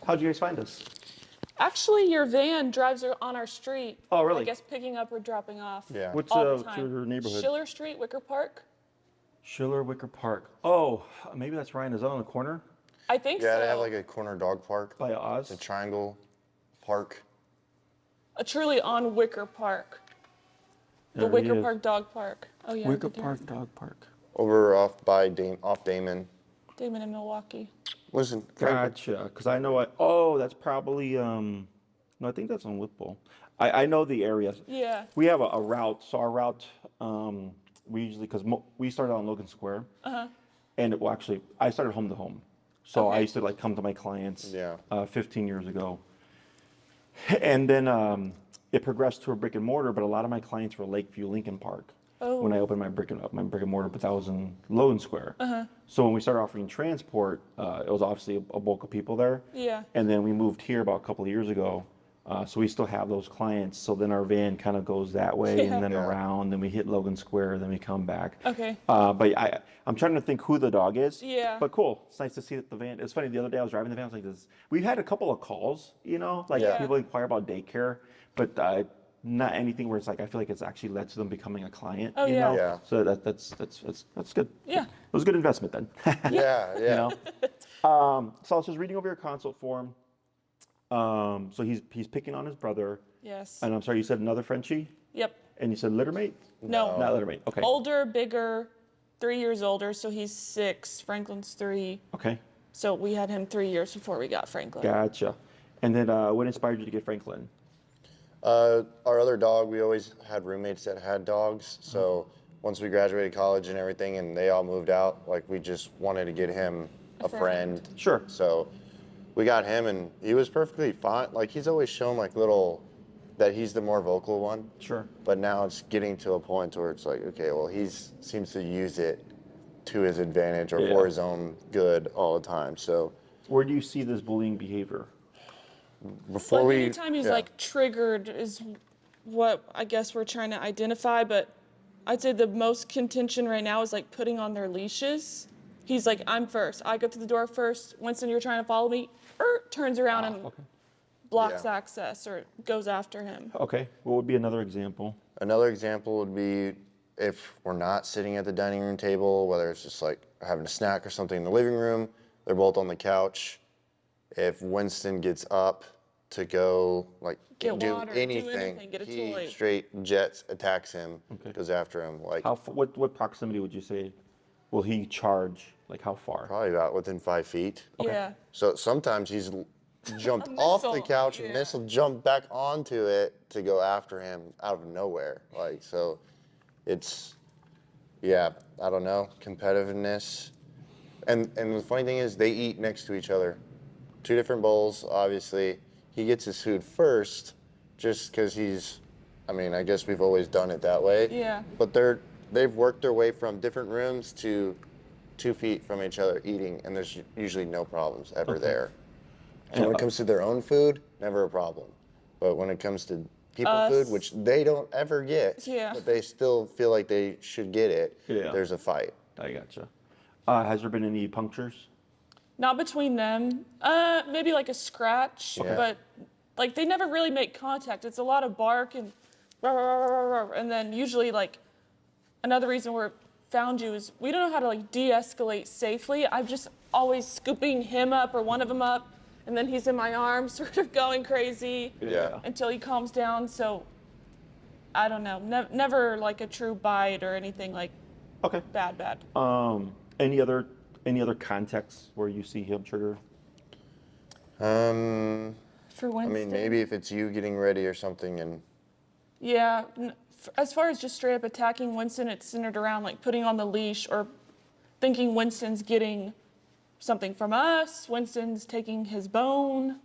How'd you guys find us? Actually, your van drives on our street. Oh, really? I guess picking up or dropping off. Yeah. What's all the time. your neighborhood? Schiller Street, Wicker Park. Schiller Wicker Park. Oh, maybe that's Ryan. Is that on the corner I think Yeah, so. they have like a corner dog park. by Oz? It's a triangle park. Truly on Wicker Park. The There he Wicker is. Park Dog Park. Oh yeah. Wicker they do. Park Dog Park. Over off by off Damon. Damon in Milwaukee. Listen, Gotcha. Because I know oh, that's probably no, I think that's on Whipple. I know the area. Yeah. We have a route. So our route, we usually because we started on Logan Square. And well, actually, I started home to home. So I Okay. used to like come to my clients. Yeah. 15 years ago. And then it progressed to a brick and mortar, but a lot of my clients were Lakeview, Lincoln Park. Oh. When I opened my brick and mortar, but that was in Logan Square. So when we started offering transport, it was obviously a bulk of people there. Yeah. And then we moved here about a couple of years ago. So we still have those clients. So then our van kind of goes that way Yeah. and then Yeah. around. Then we hit Logan Square. Then we come back. Okay. But I'm trying to think who the dog is. Yeah. But cool. It's nice to see that the van. It's funny. The other day I was driving the van. I was like this. We've had a couple of calls. Like Yeah. people inquire about daycare, but not anything where it's like I feel like it's actually led to them becoming a client. Oh, you yeah. know? Yeah. So that's good. Yeah. It was a good investment then. yeah, yeah. You know? So I was just reading over your consult form. So he's picking on his brother. Yes. And I'm sorry, you said another Frenchie? Yep. And you said littermate? No. Not littermate. Okay. Older, bigger, 3 years older, so he's 6. Franklin's 3. Okay. So we had him 3 years before we got Franklin. Gotcha. And then what inspired you to get Franklin? Our other dog, we always had roommates that had dogs. So once we graduated college and everything and they all moved out, like we just wanted to get him a friend. Sure. So we got him and he was perfectly fine. Like he's always shown like that he's the more vocal one. Sure. But now it's getting to a point where it's like, okay, well, seems to use it to his advantage or Yeah. for his own good all the time. So Where do you see this bullying behavior? before Like anytime he's yeah. like triggered is what I guess we're trying to identify, but I'd say the most contention right now is like putting on their leashes. He's like, I'm first. I go to the door first. Winston, you're trying to follow me. Turns around and Okay. blocks Yeah. access or goes after him. Okay. What would be another example? Another example would be if we're not sitting at the dining room table, whether it's just like having a snack or something in the living room, they're both on the couch. If Winston gets up to go like Get do water, do anything, anything, get a he toy. straight jets, attacks him, Okay. goes after him. Like What proximity would you say will he charge? Like how far? probably about within 5 feet. Yeah. So sometimes he's jumped off the missile, couch yeah. and missile jumped back onto it to go after him out of nowhere. Like, so it's, yeah, I don't know, competitiveness. And the funny thing is they eat next to each other. 2 different bowls, obviously. He gets his food first just because I guess we've always done it that way. Yeah. But they've worked their way from different rooms to 2 feet from each other eating, and there's usually no problems ever there. And when it comes to their own food, never a problem. But when it comes to people food, which they don't ever get, Yeah. but they still feel like they should get it, Yeah. there's a fight. I gotcha. Has there been any punctures? Not between them. Maybe like a scratch, Okay. but like they never really make contact. It's a lot of bark and rah, rah, rah, rah, rah. And then usually like another reason we found you is we don't know how to like de-escalate safely. I'm just always scooping him up or one of them up, and then he's in my arms, sort of going crazy Yeah. until he calms down. So I don't know. Never like a true bite or anything like Okay. bad. Any other contexts where you see him trigger? For Winston. I mean, maybe if it's you getting ready or something and Yeah, as far as just straight up attacking Winston, it's centered around like putting on the leash or thinking Winston's getting something from us, Winston's taking his bone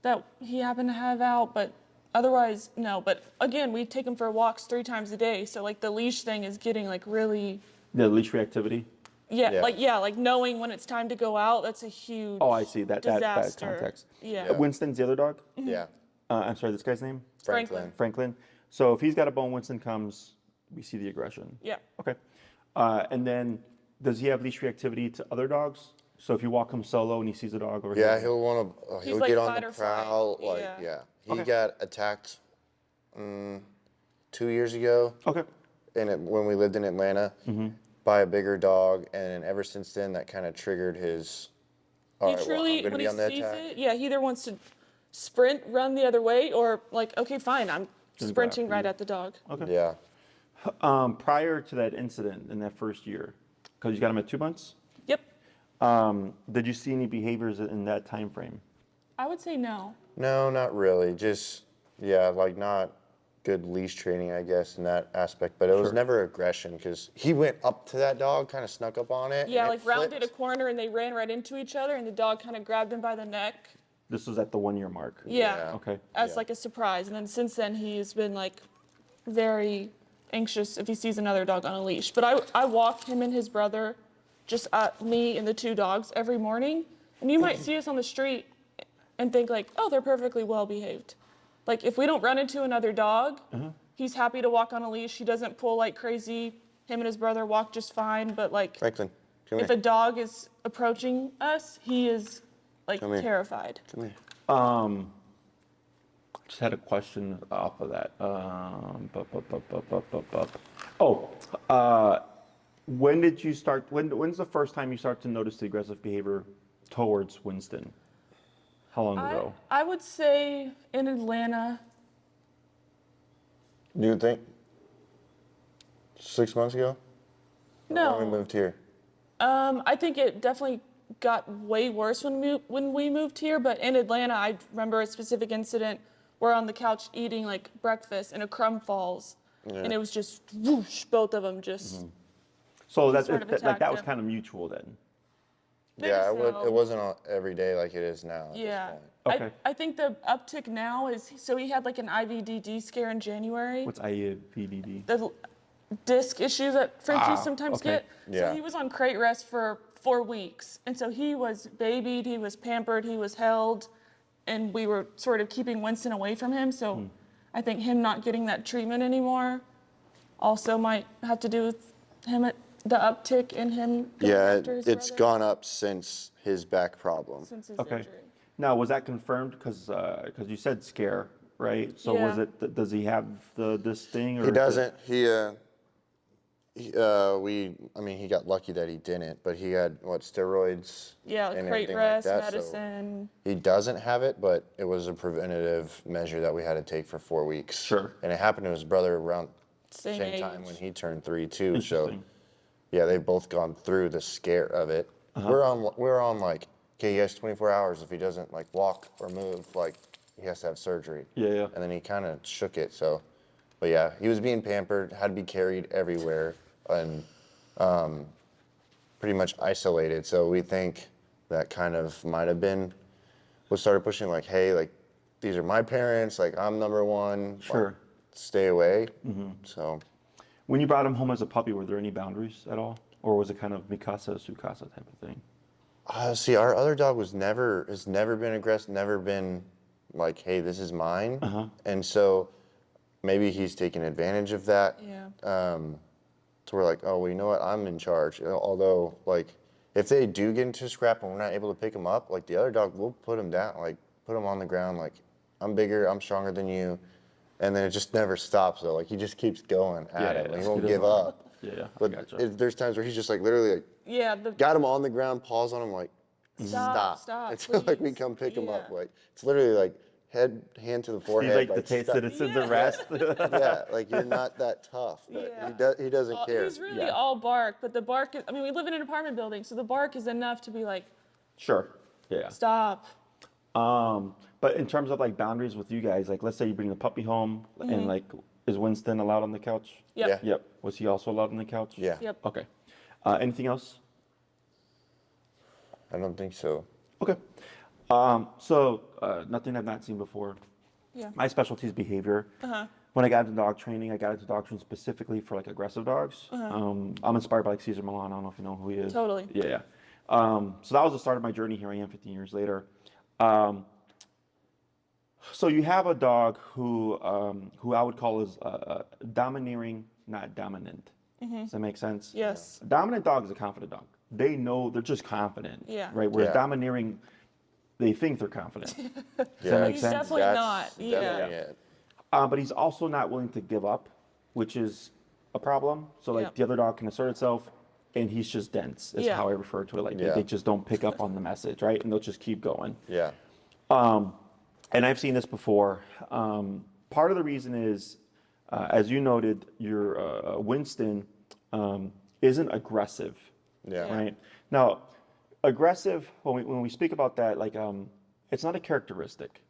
that he happened to have out, but otherwise, no. But again, we take him for walks 3 times a day, so like the leash thing is getting like really, The leash reactivity? yeah, Yeah. like knowing when it's time to go out, that's a huge Oh, I see. That disaster. context. Yeah. Winston's the other dog? yeah, I'm sorry, this guy's name? Franklin. Franklin. So if he's got a bone, Winston comes, we see the aggression. Yeah. Okay. And then does he have leash reactivity to other dogs? So if you walk him solo and he sees a dog over Yeah, here, he'll want to. He's He'll like get on fight the or flight. prowl. Like, Yeah. yeah. He Okay. got attacked 2 years ago, okay, when we lived in Atlanta, by a bigger dog, and ever since then, that kind of triggered his. All He right, truly, well, I'm gonna when be he on the sees attack. it, yeah, he either wants to sprint, run the other way, or like, okay, fine, I'm go sprinting after right you. at the dog. okay. Yeah. Prior to that incident in that first year, because you got him at 2 months, Yep. did you see any behaviors in that time frame? I would say no. No, not really. Just like not good leash training, I guess, in that aspect. But it was Sure. never aggression because he went up to that dog, kind of snuck up on it. Yeah, and like it rounded a flipped. corner and they ran right into each other, and the dog kind of grabbed him by the neck. This was at the 1 year mark. Yeah. Yeah. Okay. As Yeah. like a surprise. And then since then, he's been like very anxious if he sees another dog on a leash. But I walk him and his brother, just me and the 2 dogs every morning. And you might see us on the street and think like, oh, they're perfectly well behaved. Like if we don't run into another dog, he's happy to walk on a leash. He doesn't pull like crazy. Him and his brother walk just fine. But like Franklin, come if here. a dog is approaching us, he is like Come here. terrified. Come here. Just had a question off of that. When did you start? When's the first time you start to notice the aggressive behavior towards Winston? How long ago? I would say in Atlanta, Do you think 6 months ago? When we no. moved here. I think it definitely got way worse when we moved here. But in Atlanta, I remember a specific incident. We're on the couch eating like breakfast, and a crumb falls, and it was just whoosh, both of them just. So that sort of like that attacked was him. kind of mutual then. Maybe Yeah, so. it wasn't every day like it is now. At Yeah. This point. Okay. I think the uptick now is so he had like an IVDD scare in January. What's IVDD? The disc issue that Frenchies sometimes okay. get. Yeah. So he was on crate rest for 4 weeks. And so he was babied, he was pampered, he was held, and we were sort of keeping Winston away from him. So I think him not getting that treatment anymore also might have to do with him, the uptick in him going Yeah, after his it's brother gone up since his back problem. since his Okay. injury. Now was that confirmed? Because you said scare, right? So was Yeah. it? Does he have this thing? Or He is it- doesn't. I mean, he got lucky that he didn't, but he had steroids. Yeah, and crate everything rest, like that, so medicine. he doesn't have it, but it was a preventative measure that we had to take for 4 weeks. Sure. And it happened to his brother around the Same same time age. when he turned 3 too. So, Interesting. yeah, they've both gone through the scare of it. We're on like, okay, he has 24 hours. If he doesn't like walk or move, like he has to have surgery. Yeah. And then he kind of shook it. So, but yeah, he was being pampered, had to be carried everywhere, and pretty much isolated. So we think that kind of might have been what started pushing, like, hey, like these are my parents, like I'm number one. Sure. Like, stay away. So When you brought him home as a puppy, were there any boundaries at all, or was it kind of Mikasa Sukasa type of thing? see, our other dog has never been aggressive, never been like, hey, this is mine. And so maybe he's taking advantage of that. Yeah. So we're like, oh, well, you know what? I'm in charge. Although, like, if they do get into a scrap and we're not able to pick them up, like the other dog will put him down, like put him on the ground, like I'm bigger, I'm stronger than you, and then it just never stops though. Like he just keeps going at it. Like, he won't He give doesn't- up. Yeah, I But gotcha. there's times where he's just like literally like Yeah. got him on the ground, paws on him, like stop until like we please. come pick him up. Yeah. Like it's literally like hand to the He forehead. like the like, taste stop. citizens Yeah. arrest. Yeah, like you're not that tough. But Yeah. he doesn't care. He's really Yeah. all bark, but the bark is, I mean, we live in an apartment building, so the bark is enough to be like, Sure. Yeah. stop. But in terms of like boundaries with you guys, like let's say you bring the puppy home and like, is Winston allowed on the couch? Yep. Yeah. Yep. Was he also allowed on the couch? Yeah. Yep. Okay. Anything else? I don't think so. Okay. Nothing I've not seen before. Yeah. My specialty is behavior. When I got into dog training, I got into dog training specifically for like aggressive dogs. I'm inspired by like Cesar Milan. I don't know if you know who he is. Totally. Yeah. So that was the start of my journey. Here I am 15 years later. So you have a dog who I would call is domineering, not dominant. Does that make sense? Yes. A dominant dog is a confident dog. they know they're just confident. Yeah. Right. Whereas Yeah. domineering, they think they're confident. Does Yeah, that make He's sense? definitely That's not. Yeah. definitely it. But he's also not willing to give up, which is a problem. So like Yep. the other dog can assert itself, and he's just dense. Is Yeah. how I refer to it. Like Yeah. they just don't pick up on the message, right? And they'll just keep going. Yeah. And I've seen this before. Part of the reason is, as you noted, your Winston isn't aggressive, Yeah. right? Now, aggressive, when we speak about that, like it's not a characteristic.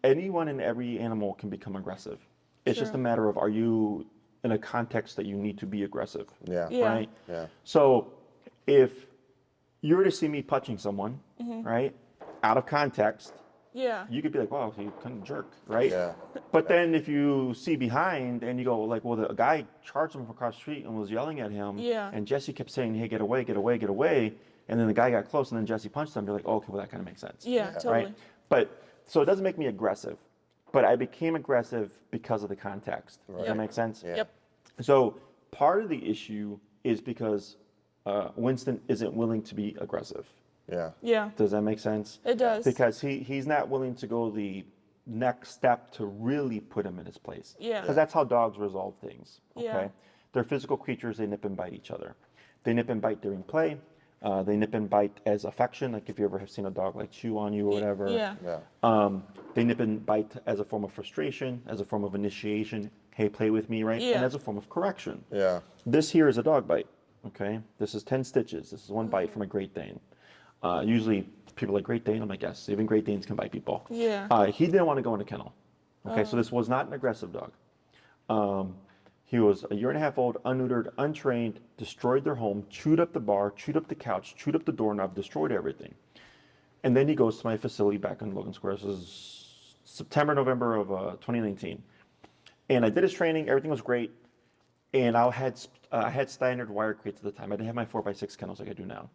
Anyone and every animal can become aggressive. It's just a Sure. matter of, are you in a context that you need to be aggressive, Yeah. Yeah. right? Yeah. So if you were to see me punching someone, right, out of context, Yeah. you could be like, wow, you kind of jerk, right? Yeah. But then if you see behind and you go like, well, the guy charged him from across the street and was yelling at him. Yeah. And Jesse kept saying, hey, get away, get away, get away. And then the guy got close and then Jesse punched him. You're like, oh, okay, well, that kind of makes sense. Yeah, totally. Right? But so it doesn't make me aggressive, but I became aggressive because of the context. Does Yep. that make sense? Yeah. Yep. So part of the issue is because Winston isn't willing to be aggressive. Yeah. Yeah. Does that make sense? It does. Because he's not willing to go the next step to really put him in his place. Yeah. Because that's how dogs resolve things. Okay. Yeah. They're physical creatures. They nip and bite each other. They nip and bite during play. They nip and bite as affection, like if you ever have seen a dog like chew on you or whatever. Yeah. Yeah. They nip and bite as a form of frustration, as a form of initiation. Hey, play with me, right? Yeah. And as a form of correction. Yeah. This here is a dog bite. Okay. This is 10 stitches. This is one bite from a Great Dane. Usually people like Great Dane. I'm like, yes, even Great Danes can bite people. Yeah. He didn't want to go in a kennel. Okay, so this was not an aggressive dog. He was a year and a half old, unneutered, untrained, destroyed their home, chewed up the bar, chewed up the couch, chewed up the doorknob, destroyed everything. And then he goes to my facility back in Logan Square. This is September, November of 2019. And I did his training. Everything was great. And I had standard wire crates at the time. I didn't have my 4x6 kennels like I do now.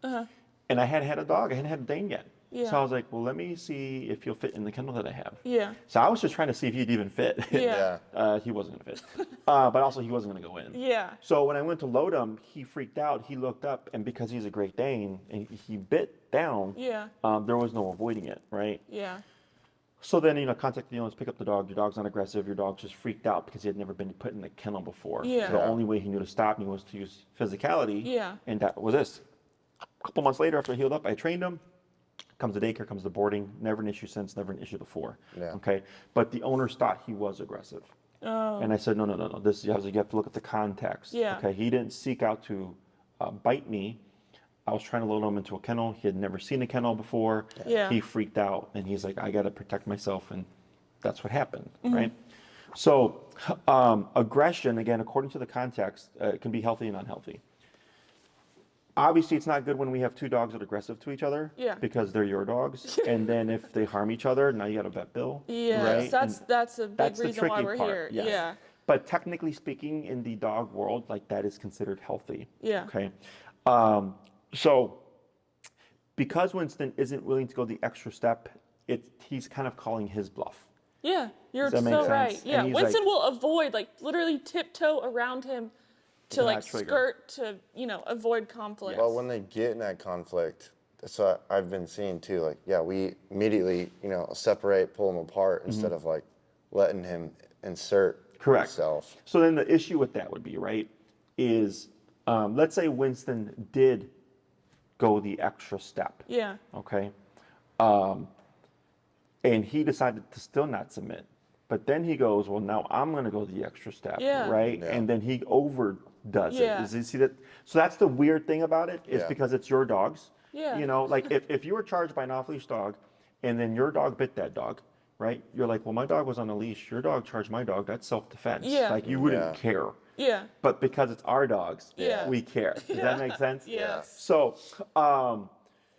And I hadn't had a dog. I hadn't had a Dane yet. Yeah. So I was like, well, let me see if he'll fit in the kennel that I have. Yeah. So I was just trying to see if he'd even fit. Yeah. He wasn't going to fit. But also he wasn't going to go in. Yeah. So when I went to load him, he freaked out. He looked up, and because he's a Great Dane, and he bit down, Yeah. there was no avoiding it, right? Yeah. So then, contact the owners, pick up the dog. Your dog's not aggressive. Your dog's just freaked out because he had never been put in a kennel before. Yeah. So the only way he knew to stop me was to use physicality. Yeah. And that was this. A couple months later, after I healed up, I trained him. Comes the daycare, comes the boarding. Never an issue since, never an issue before. Yeah. Okay. But the owners thought he was aggressive. Oh. And I said, no. You have to look at the context. Yeah. Okay. He didn't seek out to bite me. I was trying to load him into a kennel. He had never seen a kennel before. Yeah. He freaked out, and he's like, I got to protect myself, and that's what happened, Mm-hmm. right? So aggression, again, according to the context, can be healthy and unhealthy. Obviously, it's not good when we have two dogs that are aggressive to each other. Yeah. Because they're your dogs, and then if they harm each other, now you got a vet bill. Yeah. Right? That's And that's a big that's the reason why tricky we're part, here. yes. Yeah. But technically speaking, in the dog world, like that is considered healthy. Yeah. Okay. So because Winston isn't willing to go the extra step, he's kind of calling his bluff. Yeah. You're Does that make so sense? right. And Yeah. he's Winston like- will avoid, like, literally tiptoe around him to not like trigger. skirt to avoid conflict. Well, when they get in that conflict, that's what I've been seeing too. Like, yeah, we immediately, separate, pull him apart instead of like letting him insert Correct. himself. So then the issue with that would be, right, is let's say Winston did go the extra step. Yeah. Okay. And he decided to still not submit. But then he goes, well, now I'm going to go the extra step, Yeah. right? Yeah. And then he overdoes Yeah. it. You see that? So that's the weird thing about it, is Yeah. because it's your dogs. Yeah. Like if you were charged by an off-leash dog and then your dog bit that dog, right? You're like, well, my dog was on a leash. Your dog charged my dog. That's self-defense. Yeah. Like you wouldn't Yeah. care. Yeah. But because it's our dogs, Yeah. we care. Does that make sense? Yes. So,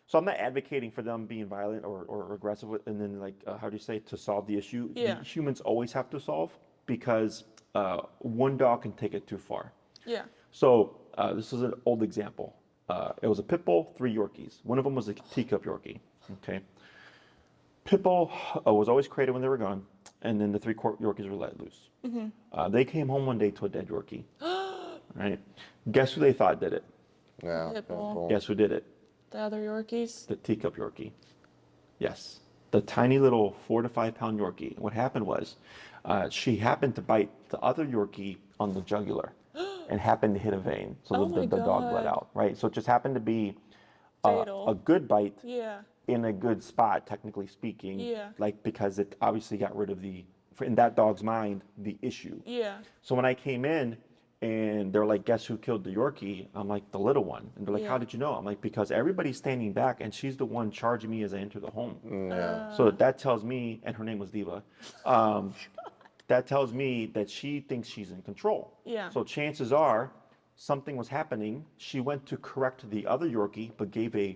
so I'm not advocating for them being violent or aggressive, and then how do you say, to solve the issue? Yeah. Humans always have to solve, because one dog can take it too far. Yeah. So this is an old example. It was a pit bull, 3 Yorkies. One of them was a teacup Yorkie. Okay. Pit bull was always crated when they were gone, and then the 3 Yorkies were let loose. They came home one day to a dead Yorkie. Right? Guess who they thought did it? Yeah. Pit bull. Bull. Guess who did it? The other Yorkies. The teacup Yorkie. Yes. The tiny little 4 to 5 pound Yorkie. What happened was she happened to bite the other Yorkie on the jugular and happened to hit a vein. So Oh the my dog bled God. out, right? So it just happened to be Fatal. a good bite Yeah. in a good spot, technically speaking. Yeah. Like, because it obviously got rid of in that dog's mind, the issue. Yeah. So when I came in and they're like, guess who killed the Yorkie? I'm like, the little one. And they're like, Yeah. how did you know? I'm like, because everybody's standing back and she's the one charging me as I enter the home. Yeah. So that tells me, and her name was Diva, that tells me that she thinks she's in control. Yeah. So chances are something was happening. She went to correct the other Yorkie, but gave a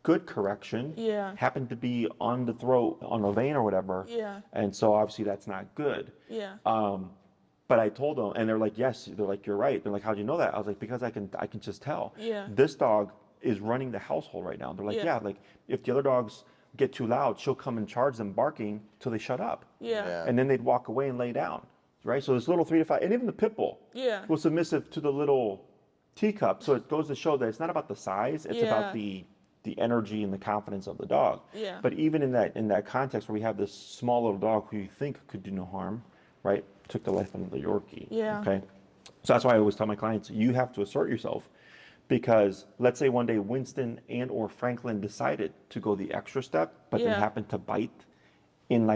good correction. Yeah. Happened to be on the throat, on a vein or whatever. Yeah. And so obviously that's not good. Yeah. But I told them, and they're like, yes. They're like, you're right. They're like, how'd you know that? I was like, because I can just tell. Yeah. This dog is running the household right now. They're like, Yeah. yeah, like if the other dogs get too loud, she'll come and charge them barking till they shut up. Yeah. Yeah. And then they'd walk away and lay down, right? So this little 3 to 5, and even the pit bull Yeah. was submissive to the little teacup. So it goes to show that it's not about the size; it's about the energy and the confidence of the dog. Yeah. But even in that context where we have this small little dog who you think could do no harm, right? Took the life of the Yorkie. Yeah. Okay. So that's why I always tell my clients, you have to assert yourself, because let's say one day Winston and or Franklin decided to go the extra step, but then Yeah. happened to bite in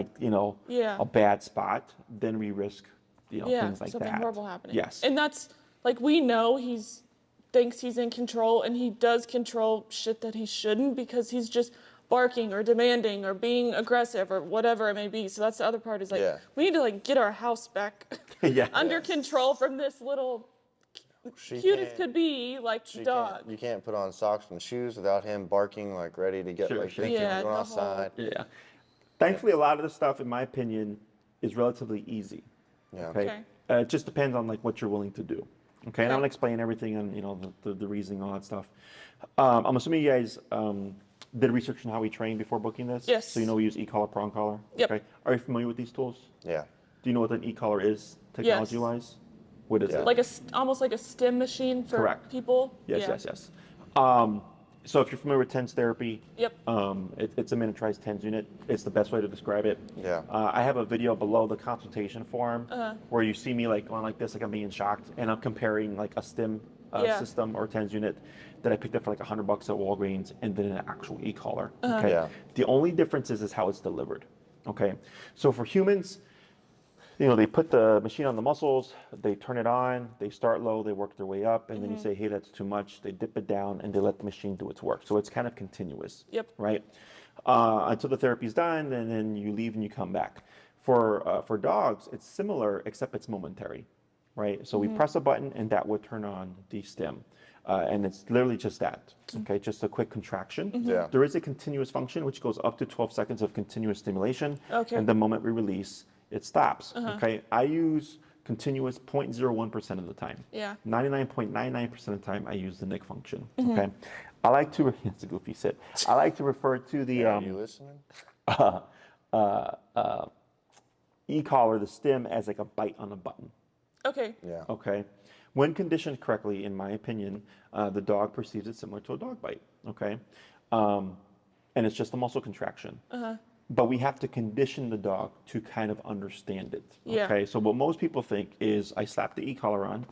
Yeah. a bad spot, then we risk Yeah. things like Something that. horrible happening. Yes. And that's like, we know thinks he's in control, and he does control shit that he shouldn't, because he's just barking or demanding or being aggressive or whatever it may be. So that's the other part, is like, Yeah. we need to like get our house back Yeah. under control from this little She cute as can't- could be like she dog. You can't put on socks and shoes without him barking, like ready to get, Sure, like sure. thinking Yeah, of going the whole- outside. Yeah. Thankfully, a lot of the stuff, in my opinion, is relatively easy. Yeah. Okay. Okay. It just depends on like what you're willing to do. Okay. And I'm Okay. gonna explain everything and the reasoning, all that stuff. I'm assuming you guys did research on how we train before booking this. Yes. So you know we use e-collar, prong collar. Yep. Okay. Are you familiar with these tools? Yeah. Do you know what an e-collar is, technology-wise? What is Yeah. it? Like almost like a stim machine for Correct. people. Yes, Yeah. yes. So if you're familiar with TENS therapy, Yep. it's a miniaturized TENS unit. It's the best way to describe it. Yeah. I have a video below the consultation form Uh-huh. where you see me like going like this, like I'm being shocked, and I'm comparing like a stim Yeah. system or TENS unit that I picked up for like $100 at Walgreens, and then an actual e-collar. Uh-huh. Okay. Yeah. The only difference is how it's delivered. Okay. So for humans, they put the machine on the muscles, they turn it on, they start low, they work their way up, and then you say, hey, that's too much. They dip it down and they let the machine do its work. So it's kind of continuous. Yep. Right? Until the therapy's done, and then you leave and you come back. For dogs, it's similar, except it's momentary. Right? So we press a button and that would turn on the stim. And it's literally just that. Okay, just a quick contraction. Yeah. There is a continuous function which goes up to 12 seconds of continuous stimulation. Okay. And the moment we release, it stops. Okay, I use continuous 0.01% of the time. Yeah. 99.99% of the time, I use the NIC function. Okay, I like to. It's a goofy sit. I like to refer to the Are you listening? e-collar, the stim, as like a bite on a button. Okay. Yeah. Okay, when conditioned correctly, in my opinion, the dog perceives it similar to a dog bite. Okay, and it's just a muscle contraction. But we have to condition the dog to kind of understand it. Yeah. Okay, so what most people think is I slap the e-collar on,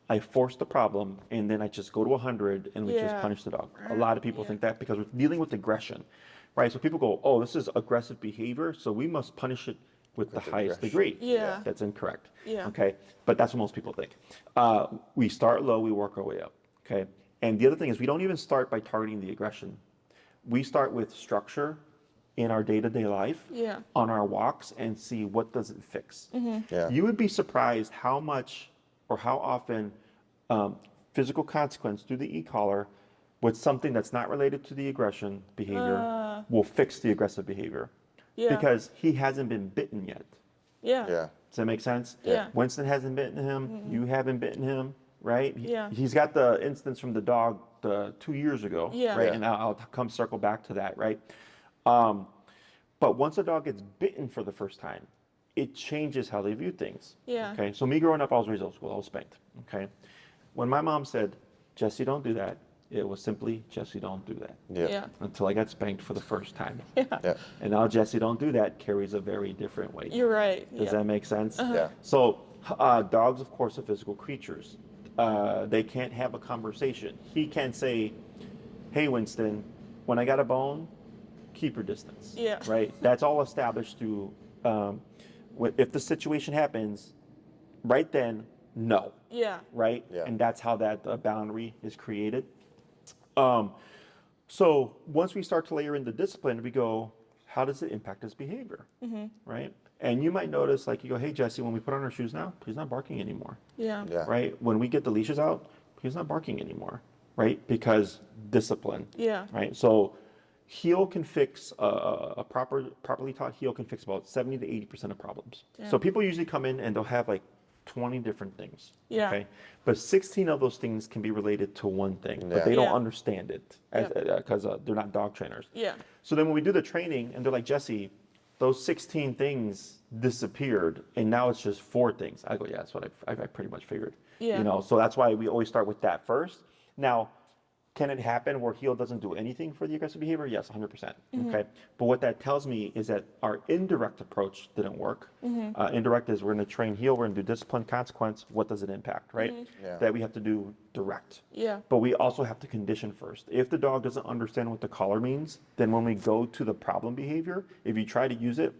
I force the problem, and then I just go to 100 and we just Yeah. punish the dog. A lot of people Yeah. think that because we're dealing with aggression, right? So people go, oh, this is aggressive behavior, so we must punish it with the highest aggression. degree. Yeah. That's incorrect. Yeah. Okay, but that's what most people think. We start low, we work our way up. Okay, and the other thing is we don't even start by targeting the aggression. We start with structure in our day-to-day life, Yeah. on our walks, and see what does it fix. Yeah. You would be surprised how much or how often physical consequence through the e-collar with something that's not related to the aggression behavior will fix the aggressive behavior. Yeah. Because he hasn't been bitten yet. Yeah. Yeah. Does that make sense? Yeah. Winston hasn't bitten him. You haven't bitten him, right? Yeah. He's got the instance from the dog 2 years ago, Yeah. right? Yeah. And I'll come circle back to that, right? But once a dog gets bitten for the first time, it changes how they view things. Yeah. Okay. So me growing up, I was raised old school. I was spanked. Okay. When my mom said, "Jesse, don't do that," It was simply, Jesse, don't do that. Yeah. Until I got spanked for the first time. Yeah. And now Jesse, don't do that carries a very different weight. You're right. Does that make sense? Yeah. So dogs, of course, are physical creatures. They can't have a conversation. He can't say, hey, Winston, when I got a bone, keep your distance. Yeah. Right? That's all established through, if the situation happens, right then, no. Yeah. Right? Yeah. And that's how that boundary is created. So once we start to layer in the discipline, we go, how does it impact his behavior? Right? And you might notice, like, you go, hey, Jesse, when we put on our shoes now, he's not barking anymore. Yeah. Yeah. Right? When we get the leashes out, he's not barking anymore. Right? Because discipline. Yeah. Right? So heel can fix, a properly taught heel can fix about 70 to 80% of problems. Yeah. So people usually come in and they'll have like 20 different things. Yeah. Okay. But 16 of those things can be related to one thing, but Yeah. they don't Yeah. understand it because they're not dog trainers. Yeah. So then when we do the training and they're like, Jesse, those 16 things disappeared and now it's just 4 things. I go, yeah, that's what I pretty much figured. Yeah. You know, so that's why we always start with that first. Now, can it happen where heel doesn't do anything for the aggressive behavior? Yes, 100%. Okay. But what that tells me is that our indirect approach didn't work. Indirect is we're going to train heel, we're going to do discipline, consequence. What does it impact, right? Yeah. That we have to do direct. Yeah. But we also have to condition first. If the dog doesn't understand what the collar means, then when we go to the problem behavior, if you try to use it,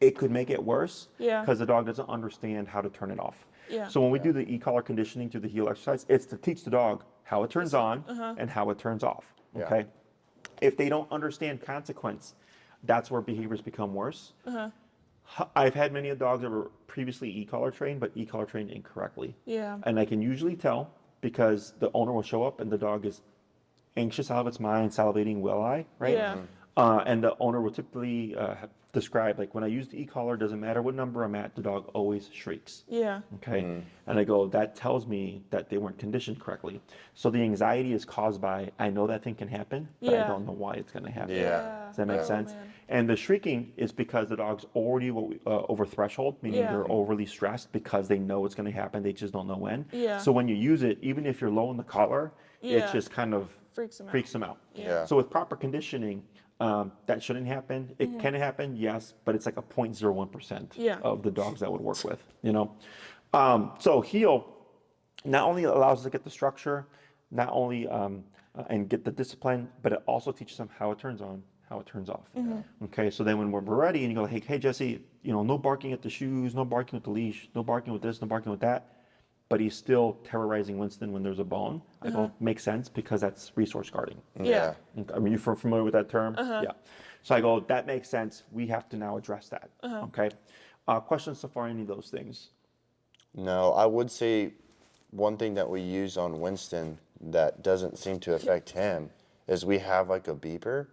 it could make it worse Yeah. because the dog doesn't understand how to turn it off. Yeah. So when we do the e-collar conditioning through the heel exercise, it's to teach the dog how it turns on and how it turns off. Yeah. Okay. If they don't understand consequence, that's where behaviors become worse. I've had many dogs that were previously e-collar trained, but e-collar trained incorrectly. Yeah. And I can usually tell because the owner will show up and the dog is anxious out of its mind, salivating, will I, right? Yeah. And the owner will typically describe, like, when I use the e-collar, doesn't matter what number I'm at, the dog always shrieks. Yeah. Okay. And I go, that tells me that they weren't conditioned correctly. So the anxiety is caused by, I know that thing can happen, but I Yeah. don't know why it's going to happen. Yeah. Does that make Oh, sense? man. And the shrieking is because the dog's already over threshold, meaning Yeah. they're overly stressed because they know it's going to happen. They just don't know when. Yeah. So when you use it, even if you're low in the collar, it Yeah. just kind of Freaks 'em out. freaks them out. Yeah. So with proper conditioning, that shouldn't happen. It can happen, yes, but it's like a 0.01% Yeah. of the dogs that would work with, you know? So heel not only allows us to get the structure, not only and get the discipline, but it also teaches them how it turns on, how it turns off. Okay, so then when we're ready and you go, hey, Jesse, you know, no barking at the shoes, no barking with the leash, no barking with this, no barking with that, but he's still terrorizing Winston when there's a bone. I go, makes sense because that's resource guarding. Yeah. I mean, you're familiar with that term? Yeah. So I go, that makes sense. We have to now address that. Okay. Questions so far, any of those things? No, I would say one thing that we use on Winston that doesn't seem to affect him is we have like a beeper.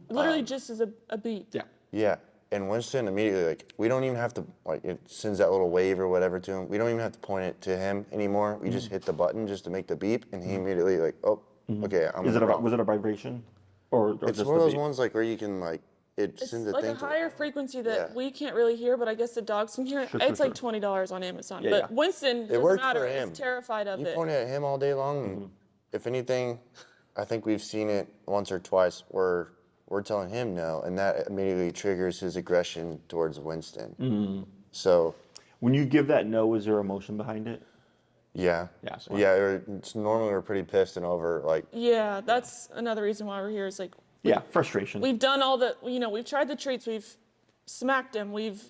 Literally just as a beep. Yeah. Yeah. And Winston immediately, like, we don't even have to, like, it sends that little wave or whatever to him. We don't even have to point it to him anymore. We just hit the button just to make the beep, and he immediately, like, oh, okay, I'm Was it wrong. was it a vibration? Or It's just one of the those beep? ones, like, where you can, like, it It's sends a like thing a to higher frequency that Yeah. we can't really hear, but I guess the dogs can hear. Sure, It's sure, like $20 on Amazon. Yeah, but yeah. Winston doesn't worked matter. for him. He's terrified of You it. point it at him all day long, and if anything, I think we've seen it once or twice where we're telling him no, and that immediately triggers his aggression towards Winston. So, When you give that no, is there emotion behind it? yeah. Yeah, so Yeah, it's normally we're pretty pissed and over, like, Yeah, that's another reason why we're here. Is like Yeah, frustration. we've done all the, we've tried the treats, we've smacked him, we've,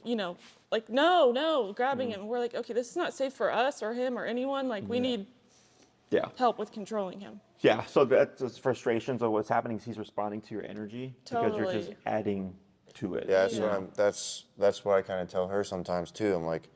like no, grabbing him. We're like, okay, this is not safe for us or him or anyone. Like we need Yeah. help with controlling him. Yeah, so that's frustration. So what's happening is he's responding to your energy because you're just Totally. adding to it. yeah, that's Yeah. what that's what I kind of tell her sometimes too. I'm like,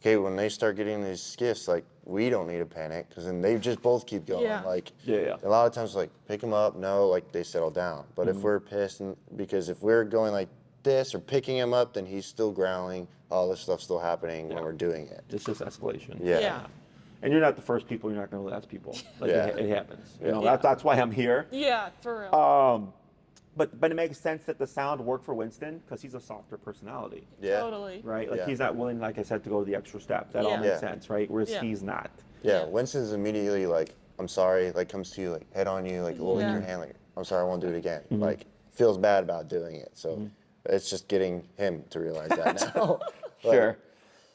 okay, when they start getting these skiffs, like, we don't need to panic because then they just both keep going. Yeah. Like, Yeah. a lot of times, like, pick them up, no, like, they settle down. But if we're pissed, because if we're going like this or picking him up, then he's still growling. All this stuff's still happening when we're doing it. It's just escalation. Yeah. Yeah. And you're not the first people. You're not going to last people. Like Yeah. it happens. You Yeah. know, Yeah. that's why I'm here. Yeah, for real. But it makes sense that the sound worked for Winston because he's a softer personality, Yeah. Totally. right? Like Yeah. he's not willing, like I said, to go the extra step. That all Yeah. makes Yeah. sense, right? Whereas Yeah. he's not. Yeah, Yeah. Winston's immediately like, I'm sorry, like comes to you, like head on you, like will lick Yeah. your hand, like I'm sorry, I won't do it again. Like feels bad about doing it. So it's just getting him to realize that now. Like, Sure.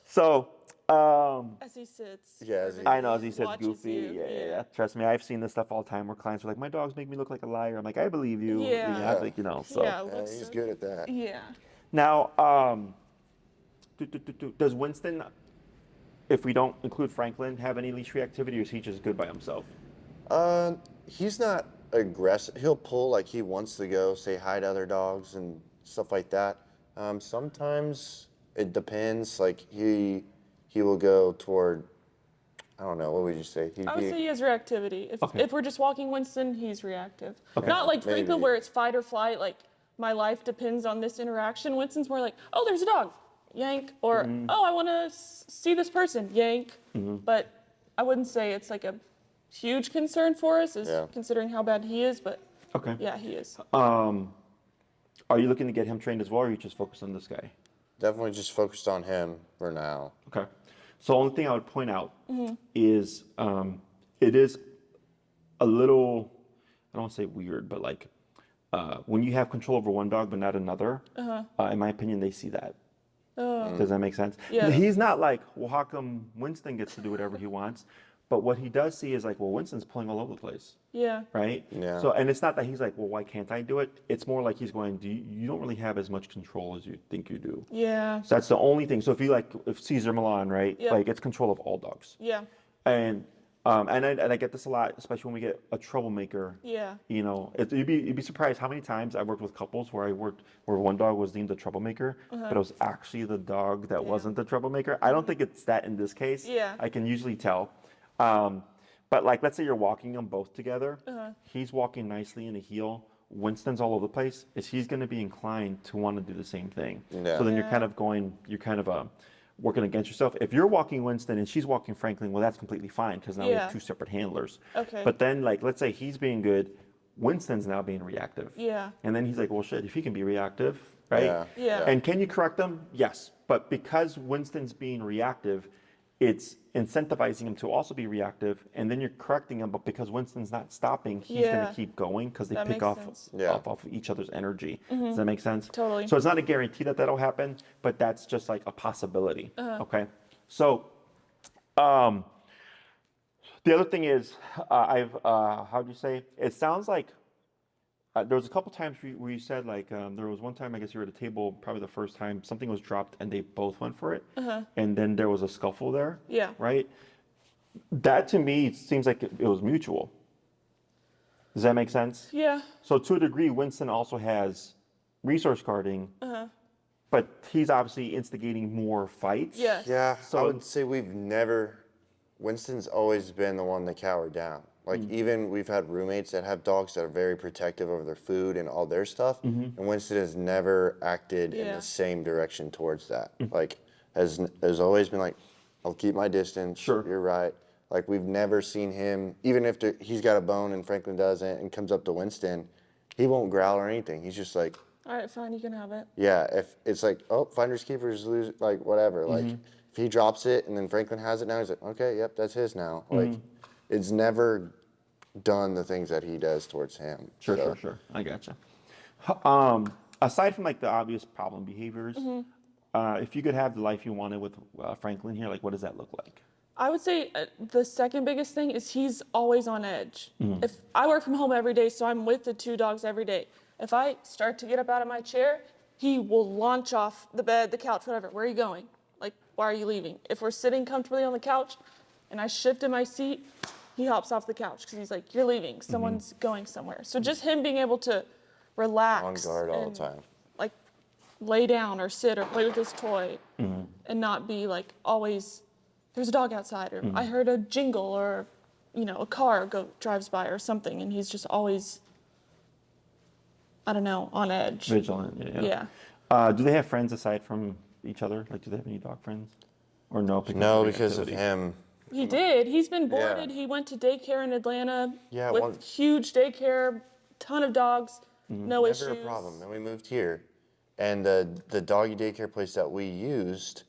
So, As he sits. Yeah, as he- I know, as he says, watches goofy. you, Yeah. Trust me, I've seen this stuff all the time where clients are like, my dogs make me look like a liar. I'm like, I believe you. Yeah. I think, so. Yeah, yeah, looks he's so- good at that. Yeah. Now, does Winston, if we don't include Franklin, have any leash reactivity, or is he just good by himself? He's not aggressive. He'll pull like he wants to go say hi to other dogs and stuff like that. Sometimes it depends. Like he will go toward, I don't know, what would you say? I would say he has reactivity. If we're just walking Winston, he's reactive. Okay. Not like Franklin Maybe. where it's fight or flight, like my life depends on this interaction. Winston's more like, oh, there's a dog, yank. Or, oh, I want to see this person, yank. But I wouldn't say it's like a huge concern for us, considering how bad he is. But Okay. yeah, he is. Are you looking to get him trained as well, or are you just focused on this guy? Definitely just focused on him for now. Okay. So the only thing I would point out is it is a little, I don't want to say weird, but like when you have control over one dog but not another, in my opinion, they see that. Does that make sense? Yeah. He's not like, well, how come Winston gets to do whatever he wants? But what he does see is like, well, Winston's pulling all over the place. Yeah. Right? Yeah. So, and it's not that he's like, well, why can't I do it? It's more like he's going, you don't really have as much control as you think you do. Yeah. So that's the only thing. So if Cesar Milan, right? Yep. Like it's control of all dogs. Yeah. And I get this a lot, especially when we get a troublemaker. Yeah. You'd be surprised how many times I've worked with couples where where one dog was deemed a troublemaker, but it was actually the dog that wasn't the troublemaker. I don't think it's that in this case. Yeah. I can usually tell. But like, let's say you're walking them both together. He's walking nicely in a heel. Winston's all over the place. He's going to be inclined to want to do the same thing. Yeah. So then you're kind of working against yourself. If you're walking Winston and she's walking Franklin, well, that's completely fine because now we have two separate handlers. Okay. But then, like, let's say he's being good, Winston's now being reactive. Yeah. And then he's like, well, shit, if he can be reactive, right? Yeah. Yeah. And can you correct them? Yes. But because Winston's being reactive, it's incentivizing him to also be reactive, and then you're correcting him, but because Winston's not stopping, he's going Yeah. to keep going because they That pick makes off sense. off of each other's energy. Does that make sense? Totally. So it's not a guarantee that that'll happen, but that's just like a possibility. Okay. So the other thing is, how'd you say? It sounds like there was a couple times where you said like there was one time I guess you were at a table, probably the first time something was dropped and they both went for it, and then there was a scuffle there. Yeah. Right. That to me seems like it was mutual. Does that make sense? Yeah. So to a degree, Winston also has resource guarding, but he's obviously instigating more fights. Yes. Yeah, I So- would say Winston's always been the one to cower down. Like even we've had roommates that have dogs that are very protective over their food and all their stuff, and Winston has never acted in Yeah. the same direction towards that. Like has always been like, I'll keep my distance. Sure. You're right. Like we've never seen him, even if he's got a bone and Franklin doesn't, and comes up to Winston, he won't growl or anything. He's just like, All right, fine, you can have it. yeah, if it's like, oh, finders keepers lose, like whatever. Like if he drops it and then Franklin has it now, he's like, okay, yep, that's his now. Like it's never done the things that he does towards him. So, Sure. I gotcha. Aside from like the obvious problem behaviors, if you could have the life you wanted with Franklin here, like what does that look like? I would say the second biggest thing is he's always on edge. If I work from home every day, so I'm with the two dogs every day. If I start to get up out of my chair, he will launch off the bed, the couch, whatever. Where are you going? Like, why are you leaving? If we're sitting comfortably on the couch and I shift in my seat, he hops off the couch because he's like, you're leaving. Someone's going somewhere. So just him being able to relax. on guard all and, the time. Like, lay down or sit or play with his toy and not be like always, there's a dog outside, or I heard a jingle, or a car drives by or something, and he's just always, I don't know, on edge. Vigilant. Yeah. Do they have friends aside from each other? Like, do they have any dog friends? Or no? No, because of him. He did. He's been Yeah. boarded. He went to daycare in Atlanta Yeah, with huge daycare, ton of dogs, no issues. Never a problem. Then we moved here, and the doggy daycare place that we used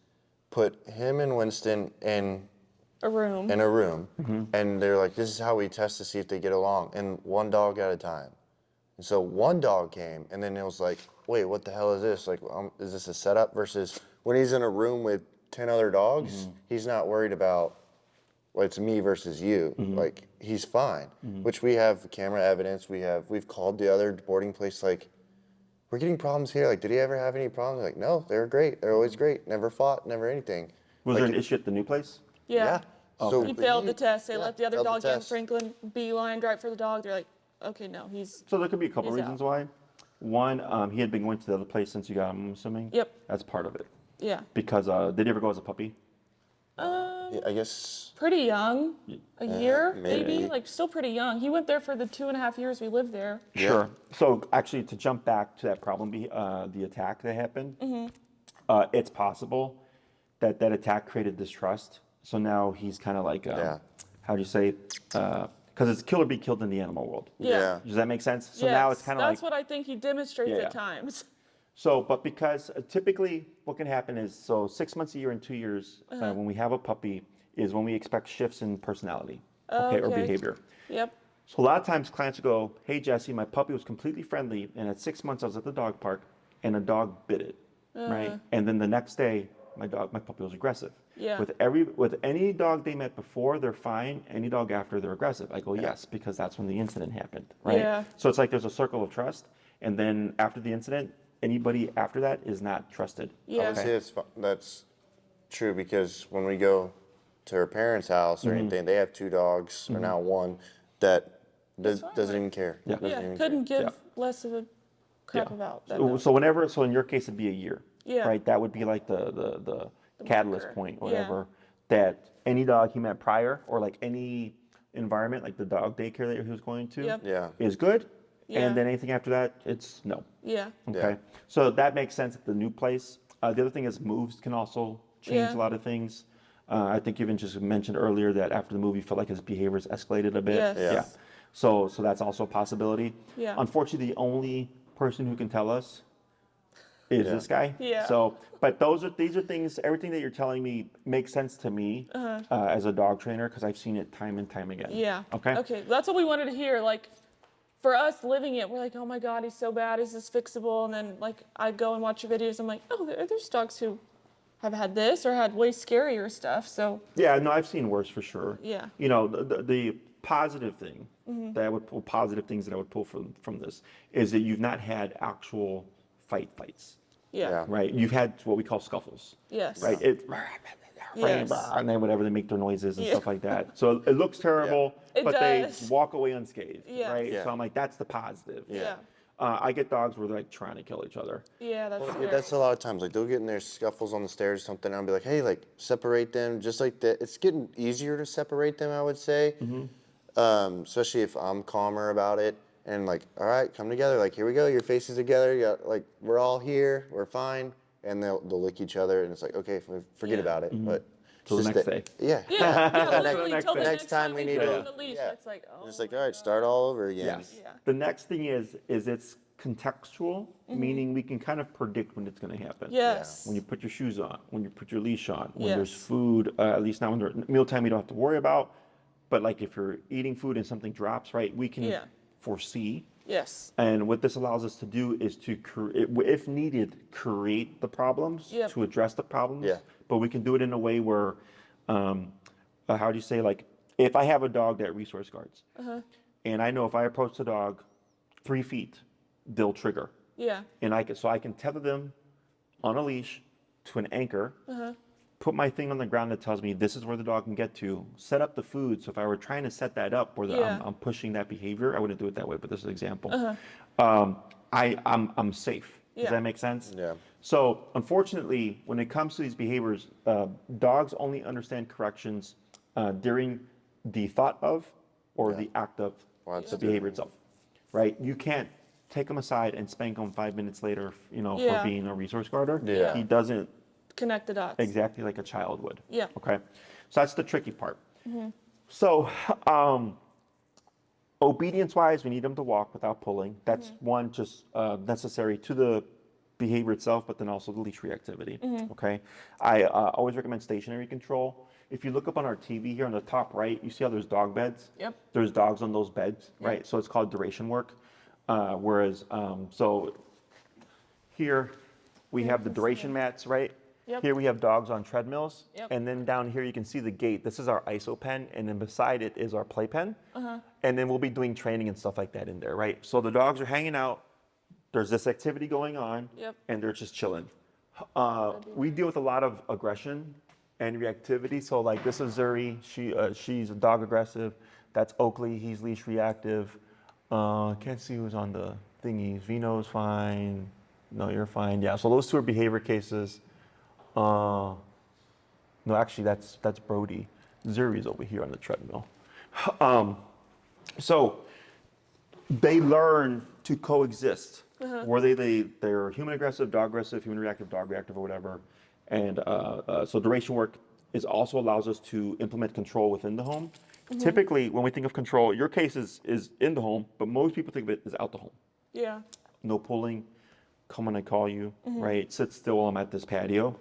put him and Winston in a room. in a room, and they're like, this is how we test to see if they get along, and one dog at a time. And so one dog came, and then it was like, wait, what the hell is this? Like, is this a setup? Versus when he's in a room with 10 other dogs, he's not worried about, well, it's me versus you. Like, he's fine, which we have camera evidence. We've called the other boarding place, like, we're getting problems here. Like, did he ever have any problems? Like, no, they're great. They're always great. Never fought, never anything. Was like, there an issue at the new place? Yeah. So He failed the test. They yeah, let the other failed the dog in. test. Franklin beelined right for the dog. They're like, okay, no, he's. So there could be a couple He's reasons out. why. One, he had been going to the other place since you got him, I'm assuming. Yep. That's part of it. Yeah. Because did he ever go as a puppy? Yeah, I guess. Pretty young. A year, maybe. maybe. Like, still pretty young. He went there for the 2.5 years we lived there. Yeah. Sure. So actually, to jump back to that problem, the attack that happened, it's possible that that attack created distrust. So now he's kind of like, how do you say, because it's kill or be killed in the animal world. Yeah. Does that make sense? So now it's kind of like. That's what I think he demonstrates Yeah, yeah. at times. So, but because typically what can happen is, so 6 months, a year, and 2 years, when we have a puppy, is when we expect shifts in personality, or Okay. behavior. Yep. So a lot of times clients will go, hey, Jesse, my puppy was completely friendly, and at 6 months I was at the dog park, and a dog bit it, right? And then the next day, my puppy was aggressive. Yeah. With any dog they met before, they're fine. Any dog after, they're aggressive. I go, yes, because that's when the incident happened, right? Yeah. So it's like there's a circle of trust, and then after the incident, anybody after that is not trusted. I Yeah. would say that's true, because when we go to her parents' house or anything, they have 2 dogs, or now 1, that doesn't even care. Yeah. Doesn't Yeah. even Couldn't care. give less of a crap about that. So in your case, it'd be a year, Yeah. right? That would be like the catalyst marker. point, Yeah. whatever. That any dog he met prior, or like any environment, like the dog daycare that he was going to, Yep. Yeah. is good. Yeah. And then anything after that, it's no. Yeah. Okay. Yeah. So that makes sense at the new place. The other thing is moves can also change Yeah. a lot of things. I think you even just mentioned earlier that after the move, you felt like his behaviors escalated a bit. Yes. Yeah. Yeah. So that's also a possibility. Yeah. Unfortunately, the only person who can tell us is this guy. Yeah. So, but these are things. Everything that you're telling me makes sense to me as a dog trainer, because I've seen it time and time again. Yeah. Okay. Okay. That's what we wanted to hear. Like, for us living it, we're like, oh my God, he's so bad. Is this fixable? And then, like, I go and watch your videos. I'm like, oh, there's dogs who have had this or had way scarier stuff. So, Yeah, no, I've seen worse for sure. Yeah. You know, the positive thing that I would pull, positive things that I would pull from this is that you've not had actual fights, yeah. Yeah. right? You've had what we call scuffles, Yes. right? Yes. And then whatever they make their noises and stuff like that. So it looks terrible, It but does. they walk away unscathed, Yes. right? Yeah. So I'm like, that's the positive. Yeah. I get dogs where they're like trying to kill each other. Yeah, that's Yeah, scary. that's a lot of times. Like, they'll get in their scuffles on the stairs or something, and I'll be like, hey, like, separate them. Just like that. It's getting easier to separate them, I would say. Especially if I'm calmer about it. And like, all right, come together. Like, here we go. Your faces together. You got, like, we're all here. We're fine. And they'll lick each other, and it's like, okay, forget Yeah. about it. But Till the just next that- day. Yeah. Yeah, literally next till the day. next time we need put to- on the leash. yeah. It's like, oh. It's like, all right, start all over again. Yes. Yeah. The next thing is it's contextual, meaning we can kind of predict when it's going to happen. Yes. When you put your shoes on, when you put your leash on, when there's Yes. food, at least now under mealtime you don't have to worry about. But like if you're eating food and something drops, right, we can Yeah. foresee. Yes. And what this allows us to do is to, if needed, create the problems Yep. to address the problems. Yeah. But we can do it in a way where, how do you say, like, if I have a dog that resource guards, and I know if I approach the dog 3 feet, they'll trigger. Yeah. And I can tether them on a leash to an anchor, put my thing on the ground that tells me this is where the dog can get to, set up the food. So if I were trying to set that up where Yeah. I'm pushing that behavior, I wouldn't do it that way, but this is an example. I'm safe. Does Yeah. that make sense? Yeah. So unfortunately, when it comes to these behaviors, dogs only understand corrections during the thought of or the act of Well, that's the behavior itself, right? You can't take him aside and spank him 5 minutes later, Yeah. for being a resource guarder. Yeah. He doesn't Connect the dots. exactly like a child would. Yeah. Okay. So that's the tricky part. So obedience-wise, we need them to walk without pulling. That's one, just necessary to the behavior itself, but then also the leash reactivity. Okay. I always recommend stationary control. if you look up on our TV here on the top right, you see how there's dog beds? Yep. There's dogs on those beds, right? Yep. So it's called duration work. So here we have the duration mats, right? Yep. Here we have dogs on treadmills. Yep. And then down here you can see the gate. This is our ISO pen, and then beside it is our playpen. And then we'll be doing training and stuff like that in there, right? So the dogs are hanging out. There's this activity going on, Yep. and they're just chilling. We deal with a lot of aggression and reactivity. So like this is Zuri, she's a dog aggressive. That's Oakley, he's leash reactive. Can't see who's on the thingies. Vino's fine. No, you're fine. Yeah, so those two are behavior cases. No, actually that's Brody. Zuri's over here on the treadmill. So they learn to coexist. Whether they're human aggressive, dog aggressive, human reactive, dog reactive, or whatever. And so duration work also allows us to implement control within the home. Typically, when we think of control, your case is in the home, but most people think of it as out the home. Yeah. No pulling, come when I call you, right? Sit still while I'm at this patio.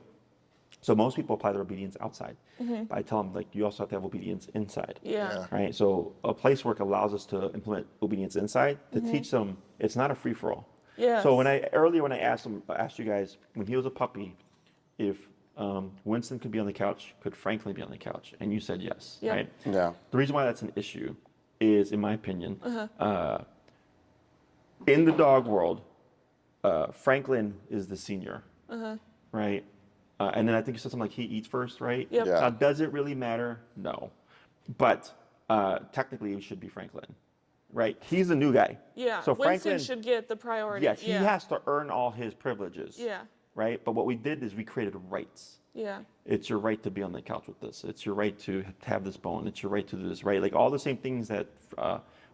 So most people apply their obedience outside. But I tell them, like, you also have to have obedience inside. Yeah. Right? So a place work allows us to implement obedience inside to teach them it's not a free-for-all. Yeah. So earlier when I asked you guys, when he was a puppy, if Winston could be on the couch, could Franklin be on the couch? And you said yes, Yeah. right? Yeah. The reason why that's an issue is, in my opinion, in the dog world, Franklin is the senior, right? And then I think you said something like he eats first, right? Yep. Yeah. Now, does it really matter? No. But technically, it should be Franklin, right? He's a new guy. Yeah. So Winston Franklin should get the priority. Yes, he has to earn all his privileges. Yeah. Right? But what we did is we created rights. Yeah. It's your right to be on the couch with this. It's your right to have this bone. It's your right to do this, right? Like all the same things that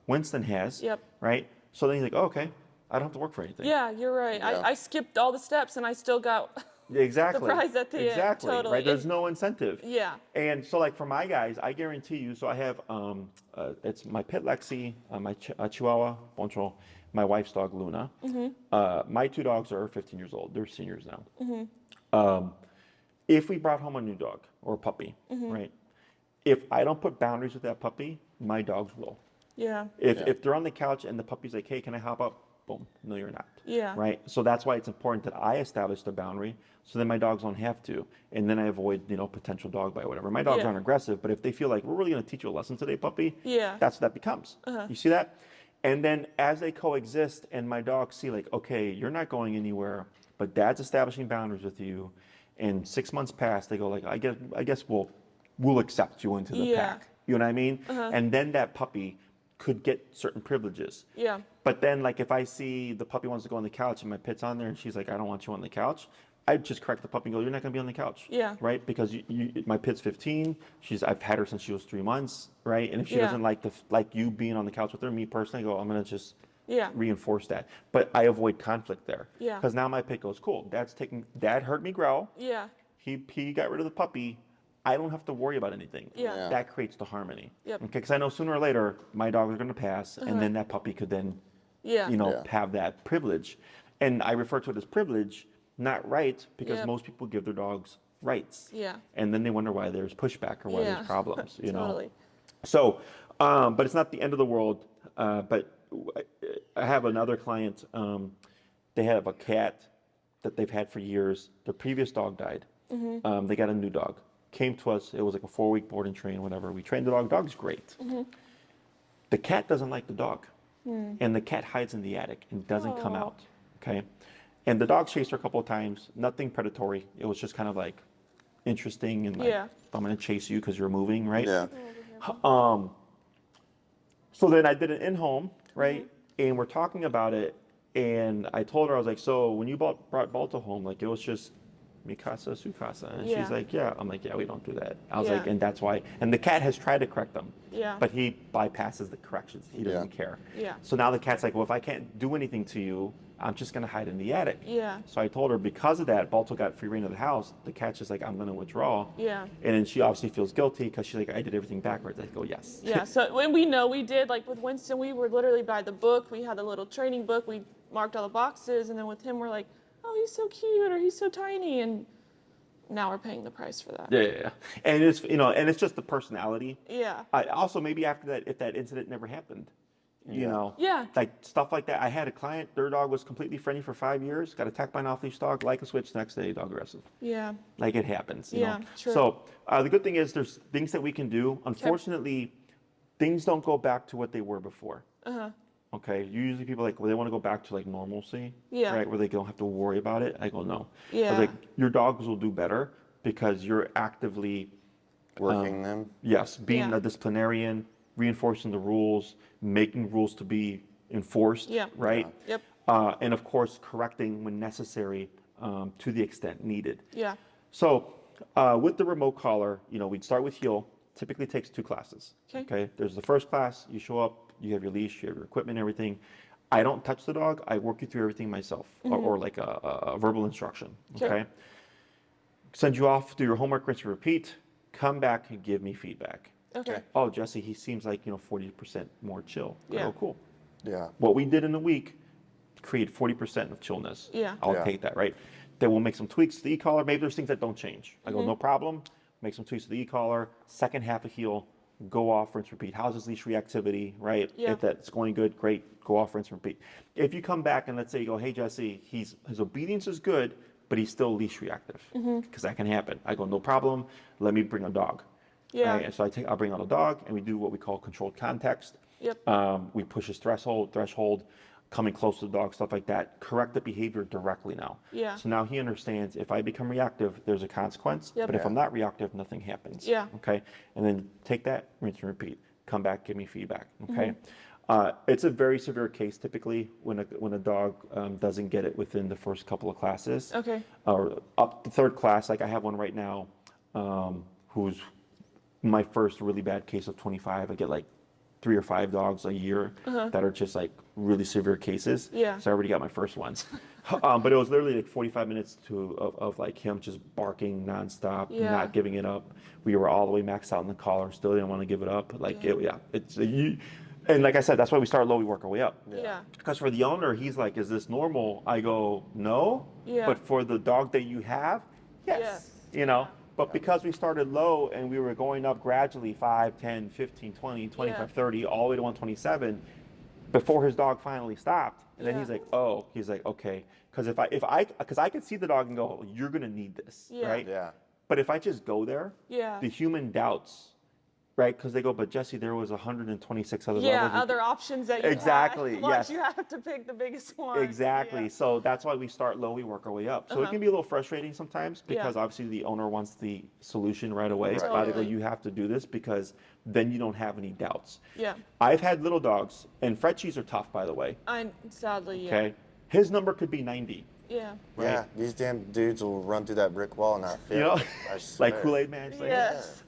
Winston has. Yep. Right? So then he's like, oh, okay, I don't have to work for anything. Yeah, you're right. Yeah. I skipped all the steps and I still got Exactly. the prize at the end. Exactly. Totally. Right? There's no incentive. Yeah. And so like for my guys, I guarantee you, so I have, it's my pit Lexi, my Chihuahua, Poncho, my wife's dog Luna. My two dogs are 15 years old. They're seniors now. If we brought home a new dog or a puppy, right? If I don't put boundaries with that puppy, my dogs will. Yeah. If they're on the couch and the puppy's like, hey, can I hop up? Boom. No, you're not. Yeah. Right? So that's why it's important that I establish the boundary so then my dogs don't have to. And then I avoid, potential dog bite or whatever. My dogs Yeah. aren't aggressive, but if they feel like we're really going to teach you a lesson today, puppy, Yeah. that's what that becomes. You see that? And then as they coexist and my dogs see like, okay, you're not going anywhere, but dad's establishing boundaries with you. And 6 months pass, they go like, I guess we'll accept you into the Yeah. pack. You know what I mean? And then that puppy could get certain privileges. Yeah. But then, like, if I see the puppy wants to go on the couch and my pit's on there and she's like, I don't want you on the couch, I'd just correct the puppy and go, you're not going to be on the couch. Yeah. Right? Because my pit's 15. I've had her since she was 3 months. Right? And if she Yeah. doesn't like you being on the couch with her, me personally, I go, I'm going to just Yeah. reinforce that. But I avoid conflict there. Yeah. Because now my pit goes, cool. Dad heard me growl. Yeah. He got rid of the puppy. I don't have to worry about anything. Yeah. Yeah. That creates the harmony. Yep. Okay, because I know sooner or later my dogs are going to pass, and then that puppy could then, Yeah. Yeah. have that privilege. And I refer to it as privilege, not right, because Yep. most people give their dogs rights. Yeah. And then they wonder why there's pushback or why Yeah. there's problems. Totally. So, but it's not the end of the world. But I have another client. They have a cat that they've had for years. Their previous dog died. They got a new dog. Came to us. It was like a 4-week board and train, whatever. We trained the dog. Dog's great. The cat doesn't like the dog, and the cat hides in the attic and doesn't come Aw. out. Okay, and the dog chased her a couple of times. Nothing predatory. It was just kind of like interesting and like, Yeah. I'm gonna chase you because you're moving, right? Yeah. So then I did an in-home, right? And we're talking about it, and I told her, I was like, so when you brought Balto home, like it was just mi casa, su casa. And Yeah. she's like, yeah. I'm like, yeah, we don't do that. I was Yeah. like, and that's why. And the cat has tried to correct them, Yeah. but he bypasses the corrections. He doesn't Yeah. care. Yeah. So now the cat's like, well, if I can't do anything to you, I'm just going to hide in the attic. Yeah. So I told her because of that, Balto got free reign of the house. The cat's just like, I'm going to withdraw. Yeah. And then she obviously feels guilty because she's like, I did everything backwards. I go, yes. Yeah. So when we know we did, like with Winston, we were literally by the book. We had the little training book. We marked all the boxes, and then with him, we're like, oh, he's so cute, or he's so tiny, and now we're paying the price for that. Yeah. And it's, and it's just the personality. Yeah. Also, maybe after that, if that incident never happened, Yeah. like stuff like that. I had a client, their dog was completely friendly for 5 years, got attacked by an off-leash dog, like a switch, next day, dog aggressive. Yeah. Like it happens, you Yeah, know. true. So the good thing is there's things that we can do. Unfortunately, things don't go back to what they were before. Okay, usually people like, well, they want to go back to like normalcy, Yeah. right, where they don't have to worry about it. I go, no. I Yeah. was like, your dogs will do better because you're actively Working them. yes, being Yeah. a disciplinarian, reinforcing the rules, making rules to be enforced, Yeah. right? Yep. And of course, correcting when necessary to the extent needed. Yeah. So with the remote collar, we'd start with heel. Typically takes 2 classes. Okay. There's the first class. You show up, you have your leash, you have your equipment, everything. I don't touch the dog. I work you through everything myself, or like a verbal instruction. Okay. Send you off, do your homework, rinse and repeat. Come back and give me feedback. Okay. Oh, Jesse, he seems like 40% more chill. Yeah. Oh, cool. Yeah. What we did in the week create 40% of chillness. Yeah. I'll Yeah. take that, right? Then we'll make some tweaks to the e-collar. Maybe there's things that don't change. I go, no problem. Make some tweaks to the e-collar. Second half of heel, go off, rinse, repeat. How's his leash reactivity, right? Yeah. If that's going good, great. Go off, rinse, repeat. If you come back and let's say you go, hey, Jesse, his obedience is good, but he's still leash reactive, because that can happen. I go, no problem. Let me bring a dog. Yeah. Right? And so I'll bring out a dog, and we do what we call controlled context. Yep. We push his threshold, coming close to the dog, stuff like that. Correct the behavior directly now. Yeah. So now he understands if I become reactive, there's a consequence. Yep. But if Yeah. I'm not reactive, nothing happens. Yeah. Okay. And then take that, rinse and repeat. Come back, give me feedback. Okay. It's a very severe case typically when a dog doesn't get it within the first couple of classes. Okay. Or up the third class. Like I have one right now, who's my first really bad case of 25. I get like 3 or 5 dogs a year that are just like really severe cases. Yeah. So I already got my first ones. But it was literally like 45 minutes of like him just barking nonstop, Yeah. not giving it up. We were all the way maxed out in the collar, still didn't want to give it up. Like, and like I said, that's why we start low, we work our way up. Yeah. Because for the owner, he's like, is this normal? I go, no. Yeah. But for the dog that you have, yes. Yes. But because we started low and we were going up gradually 5, 10, 15, 20, 25, Yeah. 30, all the way to 127 before his dog finally stopped. And then Yeah. he's like, okay. Because because I could see the dog and go, you're going to need this, Yeah. right? Yeah. But if I just go there, Yeah. the human doubts, right? Because they go, but Jesse, there was 126 other Yeah. dogs. Other options that you Exactly, had. Once yes. you have to pick the biggest one. Exactly. Yeah. So that's why we start low, we work our way up. So it can be a little frustrating sometimes because Yeah. obviously the owner wants the solution right away. Right. But I go, Totally. you have to do this because then you don't have any doubts. Yeah. I've had little dogs, and Frenchies are tough, by the way. Sadly, yeah. Okay. His number could be 90. Yeah. Yeah. These damn dudes will run through that brick wall and not fit. You know, I like swear. Kool-Aid Man. It's like, Yes.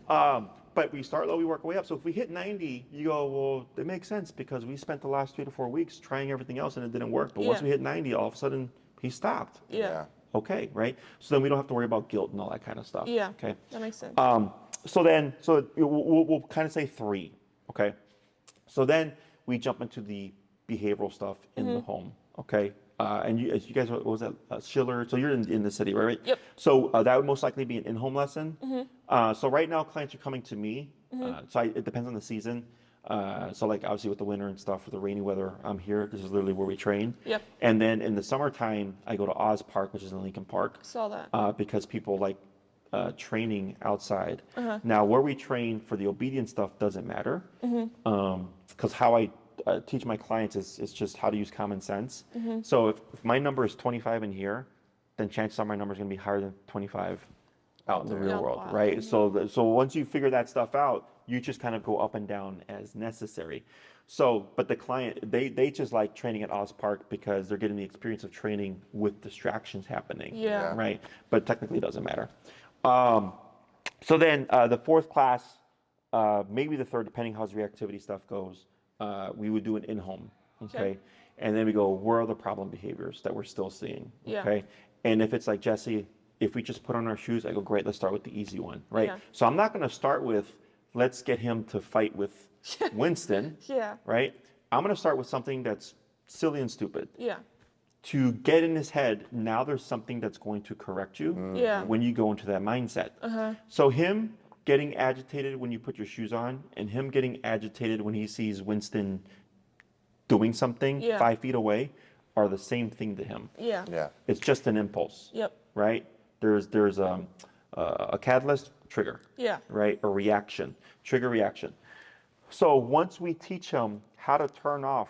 But we start low, we work our way up. So if we hit 90, you go, well, it makes sense because we spent the last 3 to 4 weeks trying everything else and it didn't work. But once Yeah. we hit 90, all of a sudden he stopped. Yeah. Okay, right? So then we don't have to worry about guilt and all that kind of stuff. Yeah. Okay. That makes sense. So we'll kind of say 3. Okay. So then we jump into the behavioral stuff in the home. Okay. And you guys, what was that? Schiller. So you're in the city, right? Yep. So that would most likely be an in-home lesson. So right now, clients are coming to me. It depends on the season. So like obviously with the winter and stuff, for the rainy weather, I'm here. This is literally where we train. Yep. And then in the summertime, I go to Oz Park, which is in Lincoln Park. Saw that. Because people like training outside. Now, where we train for the obedience stuff doesn't matter. Because how I teach my clients is just how to use common sense. So if my number is 25 in here, then chances are my number is going to be higher than 25 out in the real Out world, wild. right? So once you figure that stuff out, you just kind of go up and down as necessary. So, but the client, they just like training at Oz Park because they're getting the experience of training with distractions happening. Yeah. Right? But technically it doesn't matter. So then the 4th class, maybe the 3rd, depending how his reactivity stuff goes, we would do an in-home, okay? And then we go, where are the problem behaviors that we're still seeing, Yeah. okay? And if it's like, Jesse, if we just put on our shoes, I go, great, let's start with the easy one, right? Yeah. So I'm not going to start with, let's get him to fight with Winston, Yeah. right? I'm going to start with something that's silly and stupid. Yeah. to get in his head, now there's something that's going to correct you Yeah. when you go into that mindset. So him getting agitated when you put your shoes on and him getting agitated when he sees Winston doing something Yeah. 5 feet away are the same thing to him. Yeah. Yeah. It's just an impulse, Yep. right? There's a catalyst, trigger, Yeah. right? A reaction, trigger reaction. So once we teach him how to turn off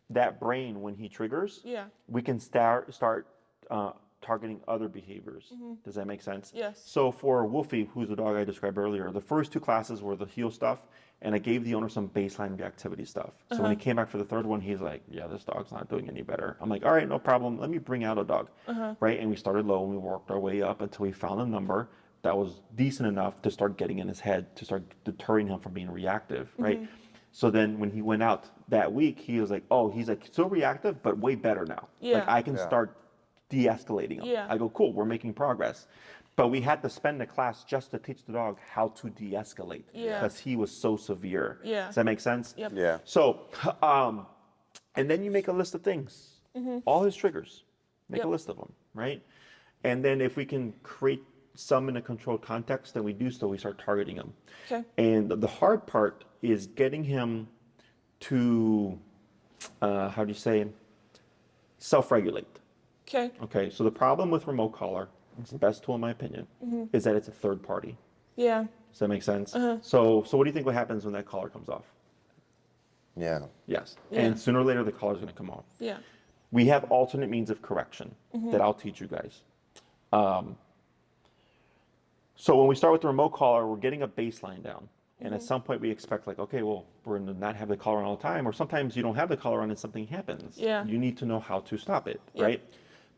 that brain when he triggers, Yeah. we can start targeting other behaviors. Does that make sense? Yes. So for Wolfie, who's the dog I described earlier, the first 2 classes were the heel stuff, and I gave the owner some baseline reactivity stuff. So when he came back for the third one, he's like, yeah, this dog's not doing any better. I'm like, all right, no problem. Let me bring out a dog, right? And we started low, and we worked our way up until we found a number that was decent enough to start getting in his head, to start deterring him from being reactive, right? So then when he went out that week, he was like, oh, he's like still reactive, but way better now. Yeah. Like I can start de-escalating him. Yeah. I go, cool, we're making progress. But we had to spend a class just to teach the dog how to de-escalate Yeah. because he was so severe. Yeah. Does that make sense? Yep. Yeah. So, and then you make a list of things, all his triggers, make a Yep. list of them, right? And then if we can create some in a controlled context, then we do so, we start targeting them. Okay. And the hard part is getting him to, how do you say, self-regulate. Okay. Okay, so the problem with remote collar, it's the best tool in my opinion, is that it's a third party. Yeah. Does that make sense? So what do you think what happens when that collar comes off? Yeah. Yes. Yeah. And sooner or later the collar's going to come off. Yeah. We have alternate means of correction that I'll teach you guys. So when we start with the remote collar, we're getting a baseline down. And at some point we expect like, okay, well, we're going to not have the collar on all the time. Or sometimes you don't have the collar on and something happens. Yeah. You need to know how to stop it, Yep. right?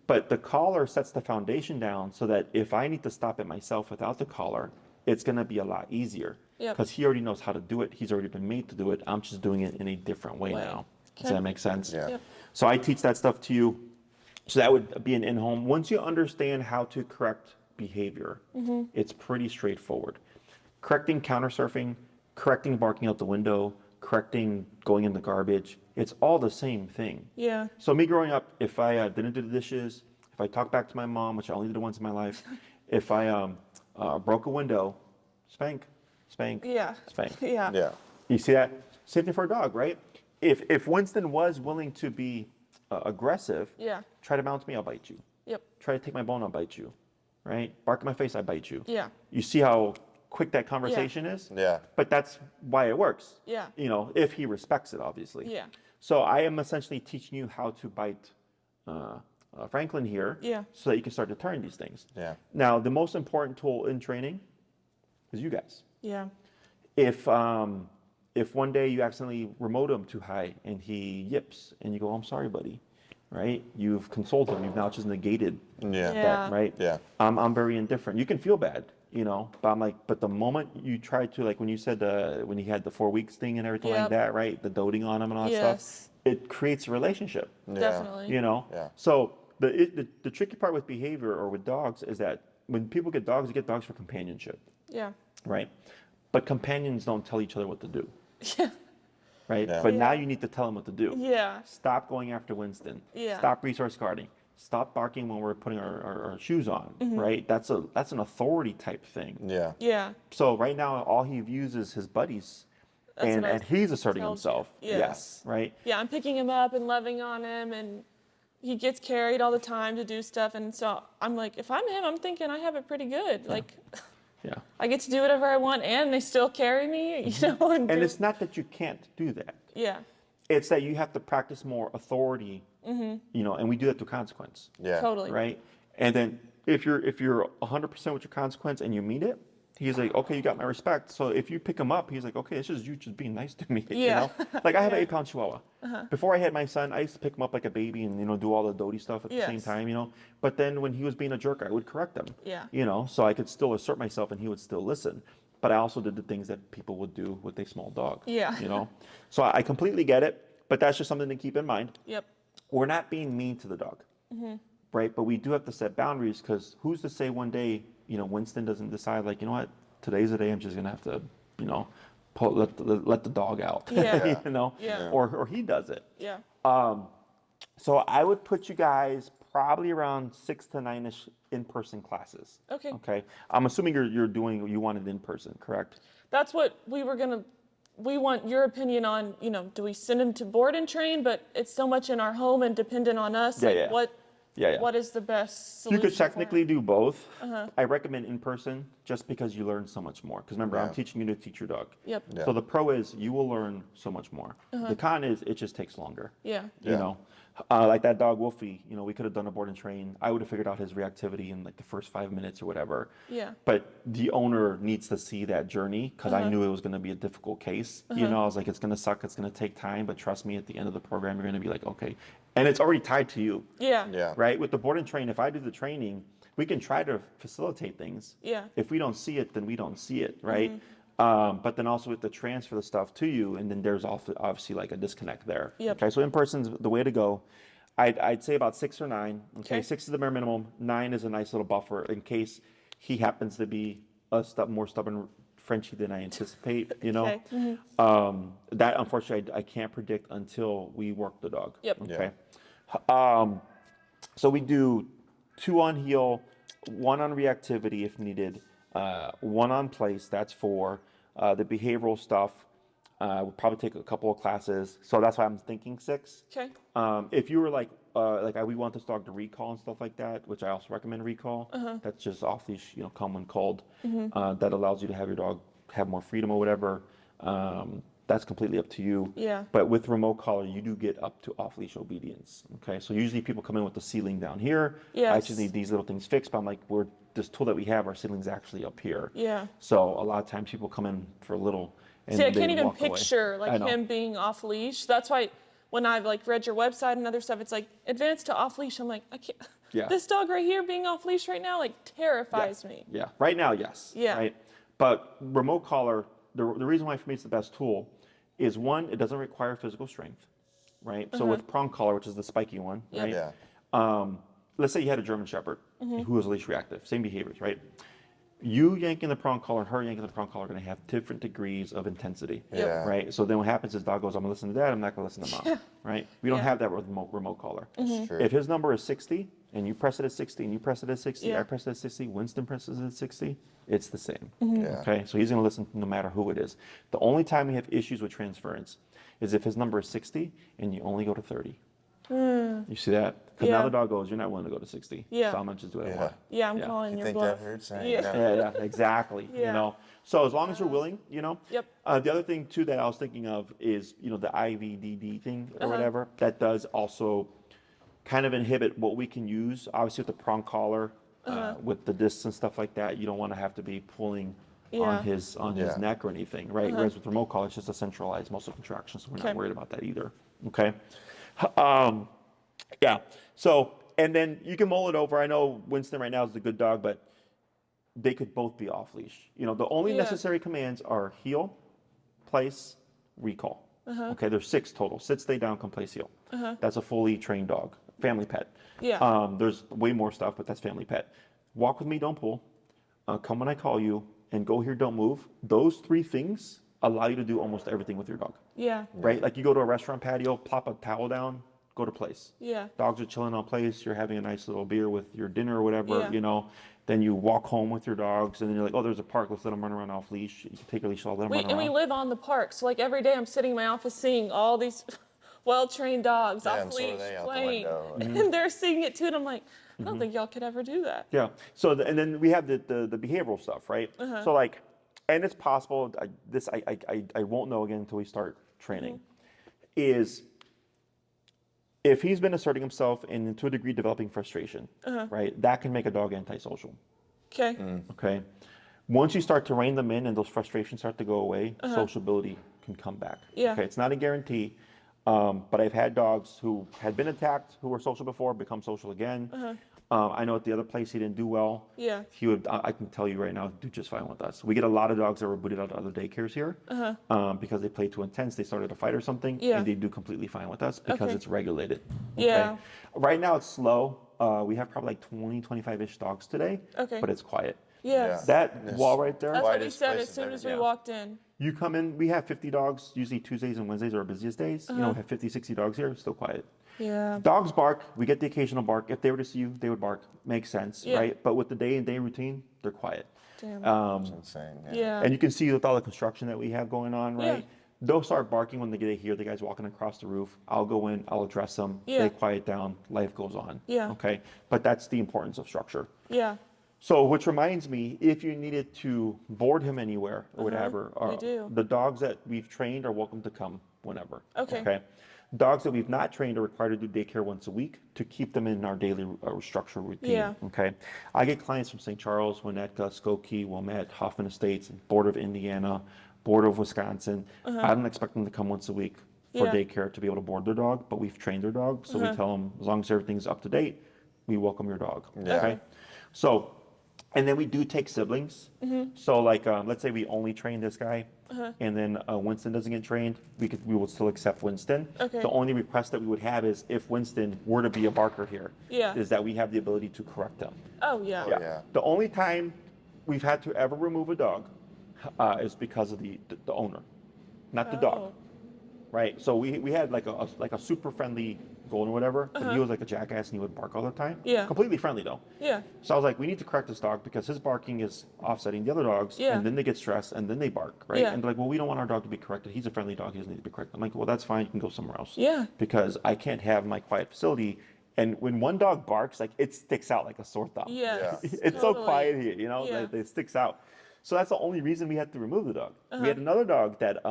But the collar sets the foundation down so that if I need to stop it myself without the collar, it's going to be a lot easier. Yep. Because he already knows how to do it. He's already been made to do it. I'm just doing it in a different way now. Does Okay. that make sense? Yeah. Yep. So I teach that stuff to you. So that would be an in-home. Once you understand how to correct behavior, it's pretty straightforward. Correcting counter surfing, correcting barking out the window, correcting going in the garbage, it's all the same thing. Yeah. So me growing up, if I didn't do the dishes, if I talked back to my mom, which I only did it once in my life, if I broke a window, spank, spank, Yeah. spank. Yeah. Yeah. You see that? Same thing for a dog, right? If Winston was willing to be aggressive, Yeah. try to bounce me, I'll bite you. Yep. Try to take my bone, I'll bite you. Right? Bark in my face, I bite you. Yeah. You see how quick that conversation is? Yeah. But that's why it works. Yeah. You know, if he respects it, obviously. Yeah. So I am essentially teaching you how to bite Franklin here, Yeah. so that you can start deterring these things. Yeah. Now, the most important tool in training is you guys. Yeah. If one day you accidentally remote him too high and he yips, and you go, "I'm sorry, buddy," right? You've consoled him. You've now just negated Yeah. Yeah. that, right? Yeah. I'm very indifferent. You can feel bad, you know, but I'm like, but the moment you try to, like when you said when he had the 4 weeks thing and everything like Yep. that, right? The doting on him and all that Yes. stuff, it creates a relationship, Yeah. Definitely. you know? Yeah. So the tricky part with behavior or with dogs is that when people get dogs, you get dogs for companionship, Yeah. right? But companions don't tell each other what to do, Yeah. right? Yeah. But now Yeah. you need to tell them what to do. Yeah. Stop going after Winston. Yeah. Stop resource guarding. Stop barking when we're putting our shoes on, Mm-hmm. right? That's an authority type thing. Yeah. Yeah. So right now, all he views is his buddies, That's and what I and he's asserting told you. himself. Yes. Right. Yeah. I'm picking him up and loving on him, and he gets carried all the time to do stuff. And so I'm like, if I'm him, I'm thinking I have it pretty good. Like, Yeah. I get to do whatever I want, and they still carry me, you know. And And do- it's not that you can't do that. yeah. It's that you have to practice more authority. You know, and we do that through consequence. Yeah. Totally. Right. And then if you're 100% with your consequence and you mean it, he's like, okay, you got my respect. So if you pick him up, he's like, okay, it's just you just being nice to me. Yeah. You know? Like I have an Yeah. 8-pound Chihuahua. Before I had my son, I used to pick him up like a baby and, you know, do all the doty stuff at the same Yes. time, you know. But then when he was being a jerk, I would correct him. Yeah. You know, so I could still assert myself and he would still listen. But I also did the things that people would do with a small dog. Yeah. You know. So I completely get it, but that's just something to keep in mind. Yep. We're not being mean to the dog, right? But we do have to set boundaries because who's to say one day, you know, Winston doesn't decide like, you know what, today's the day I'm just gonna have to, you know, let the dog out, Yeah. you know, Yeah. or he does it. Yeah. So I would put you guys probably around 6 to 9-ish in-person classes. Okay. Okay. I'm assuming you want it in person, correct? That's what we want your opinion on, do we send him to board and train, but it's so much in our home and dependent on us. Yeah, like yeah. what Yeah. what is the best You solution could for technically him? do both. I recommend in person just because you learn so much more. Because remember, I'm Yeah. teaching you to teach your dog. Yep. Yeah. So the pro is you will learn so much more. The con is it just takes longer. Yeah. You Yeah. know, like that dog Wolfie. We could have done a board and train. I would have figured out his reactivity in like the first 5 minutes or whatever. Yeah. But the owner needs to see that journey because I knew it was going to be a difficult case. I was like, it's going to suck. It's going to take time. But trust me, at the end of the program, you're going to be like, okay. And it's already tied to you. Yeah. Yeah. Right? With the board and train, if I do the training, we can try to facilitate things. Yeah. If we don't see it, then we don't see it, right? But then also with the transfer the stuff to you, and then there's obviously like a disconnect there. Yep. Okay, so in person's the way to go. I'd say about 6 or 9. Okay, Okay. 6 is the bare minimum. 9 is a nice little buffer in case he happens to be a more stubborn Frenchie than I anticipate. Okay. That unfortunately I can't predict until we work the dog. Yep. Okay. So we do 2 on heel, 1 on reactivity if needed, 1 on place. That's 4. The behavioral stuff, we'll probably take a couple of classes. So that's why I'm thinking 6. Okay. If you were like we want this dog to recall and stuff like that, which I also recommend recall. That's just off leash, come when called. That allows you to have your dog have more freedom or whatever. That's completely up to you. Yeah. But with remote collar, you do get up to off leash obedience. Okay. So usually people come in with the ceiling down here. I Yes. just need these little things fixed. But I'm like, this tool that we have, our ceiling's actually up here. Yeah. So a lot of times people come in for a little. And See, I they can't even walk away. picture I like know. him being off leash. That's why when I've like read your website and other stuff, it's like advanced to off leash. I'm like, I can't. Yeah. This dog right here being off leash right now like terrifies me. Yeah, right now, yes. Yeah. Right, but remote collar, the reason why for me it's the best tool is 1, it doesn't require physical strength, right? So with prong collar, which is the spiky one, Yep. right? Yeah. Let's say you had a German Shepherd who was leash reactive, same behaviors, right? You yanking the prong collar and her yanking the prong collar are going to have different degrees of intensity, Yeah. right? So then what happens is dog goes, I'm going to listen to dad, I'm not going to listen to mom, right? We don't Yeah. have that with remote collar. That's true. If his number is 60 and you press it at 60 and you press it at 60, Yeah. I press it at 60, Winston presses it at 60, it's the same. Yeah. Okay, so he's going to listen no matter who it is. The only time we have issues with transference is if his number is 60 and you only go to 30. You see that? Because now Yeah. the dog goes, you're not willing to go to 60. Yeah. So I'm going to just do what I Yeah. want. Yeah, I'm Yeah. calling You your think bluff. that hurts? I Yeah. know. Yeah, exactly. Yeah. So as long as you're willing, Yep. The other thing too that I was thinking of is, the IVDD thing or whatever. That does also kind of inhibit what we can use. Obviously with the prong collar, with the discs and stuff like that, you don't want to have to be pulling Yeah. on his Yeah. neck or anything, right? Whereas with remote collar, it's just a centralized muscle contraction, so we're Okay. not worried about that either. Okay. Yeah. So, and then you can mull it over. I know Winston right now is a good dog, but they could both be off leash. The only Yeah. necessary commands are heel, place, recall. Okay, there's 6 total. Sit, stay down, come place heel. That's a fully trained dog, family pet. Yeah. There's way more stuff, but that's family pet. Walk with me, don't pull. Come when I call you, and go here, don't move. Those 3 things allow you to do almost everything with your dog, Yeah. right? Like you go to a restaurant patio, plop a towel down, go to place. Yeah. Dogs are chilling on place. You're having a nice little beer with your dinner or whatever, Yeah. Then you walk home with your dogs, and then you're like, oh, there's a park. Let's let them run around off leash. You can take your leash off, let them run And we around. live on the park, so like every day I'm sitting in my office seeing all these well-trained dogs Yeah, off and so are leash they out the playing, window. and they're seeing it too. And I'm like, I don't think y'all could ever do that. Yeah. So and then we have the behavioral stuff, right? So like, and it's possible. I won't know again until we start training. Is if he's been asserting himself and to a degree developing frustration, right? That can make a dog antisocial. Okay. Okay. Once you start to rein them in and those frustrations start to go away, sociability can come back. Yeah. Okay. It's not a guarantee, but I've had dogs who had been attacked, who were social before, become social again. I know at the other place he didn't do well. Yeah. He would. I can tell you right now, do just fine with us. We get a lot of dogs that were booted out of other daycares here because they played too intense. They started a fight or something, Yeah. and they do completely fine with us because Okay. it's regulated. Yeah. Right now it's slow. We have probably like 20, 25-ish dogs today. Okay. But it's quiet. Yes. That Yes. wall right there. That's what we Widest said place as I've soon ever as we been. walked in. You come in, we have 50 dogs. Usually Tuesdays and Wednesdays are our busiest days. We have 50, 60 dogs here. It's still quiet. Yeah. Dogs bark. We get the occasional bark. If they were to see you, they would bark. Makes sense, Yeah. right? But with the day-to-day routine, they're quiet. Damn. It's insane. Yeah. And you can see with all the construction that we have going on, Yeah. right? They'll start barking when they hear the guys walking across the roof. I'll go in, I'll address them. Yeah. They quiet down, life goes on. Yeah. Okay. But that's the importance of structure. Yeah. So, which reminds me, if you needed to board him anywhere or whatever, we do. the dogs that we've trained are welcome to come whenever. Okay. Dogs that we've not trained are required to do daycare once a week to keep them in our daily structure routine. Yeah. Okay. I get clients from St. Charles, Winnetka, Skokie, Wilmette, Hoffman Estates, Board of Indiana, Board of Wisconsin. I don't expect them to come once a week for Yeah. daycare to be able to board their dog, but we've trained their dog. So we tell them, as long as everything's up to date, we welcome your dog. Yeah. Okay. So, and then we do take siblings. So like, let's say we only train this guy, and then Winston doesn't get trained, we will still accept Winston. Okay. The only request that we would have is if Winston were to be a barker here, Yeah. is that we have the ability to correct him. Oh, yeah. Yeah. The only time we've had to ever remove a dog is because of the owner, not the dog. Oh. Right. So we had like a super friendly golden or whatever, but he was like a jackass and he would bark all the time. Yeah. Completely friendly though. Yeah. So I was like, we need to correct this dog because his barking is offsetting the other dogs, Yeah. and then they get stressed and then they bark, right? Yeah. And they're like, well, we don't want our dog to be corrected. He's a friendly dog. He doesn't need to be corrected. I'm like, well, that's fine. You can go somewhere else. Yeah. Because I can't have my quiet facility. And when one dog barks, like it sticks out like a sore thumb. Yes. It's so Totally. quiet here, you know, Yeah. that it sticks out. So that's the only reason we had to remove the dog. We had another dog that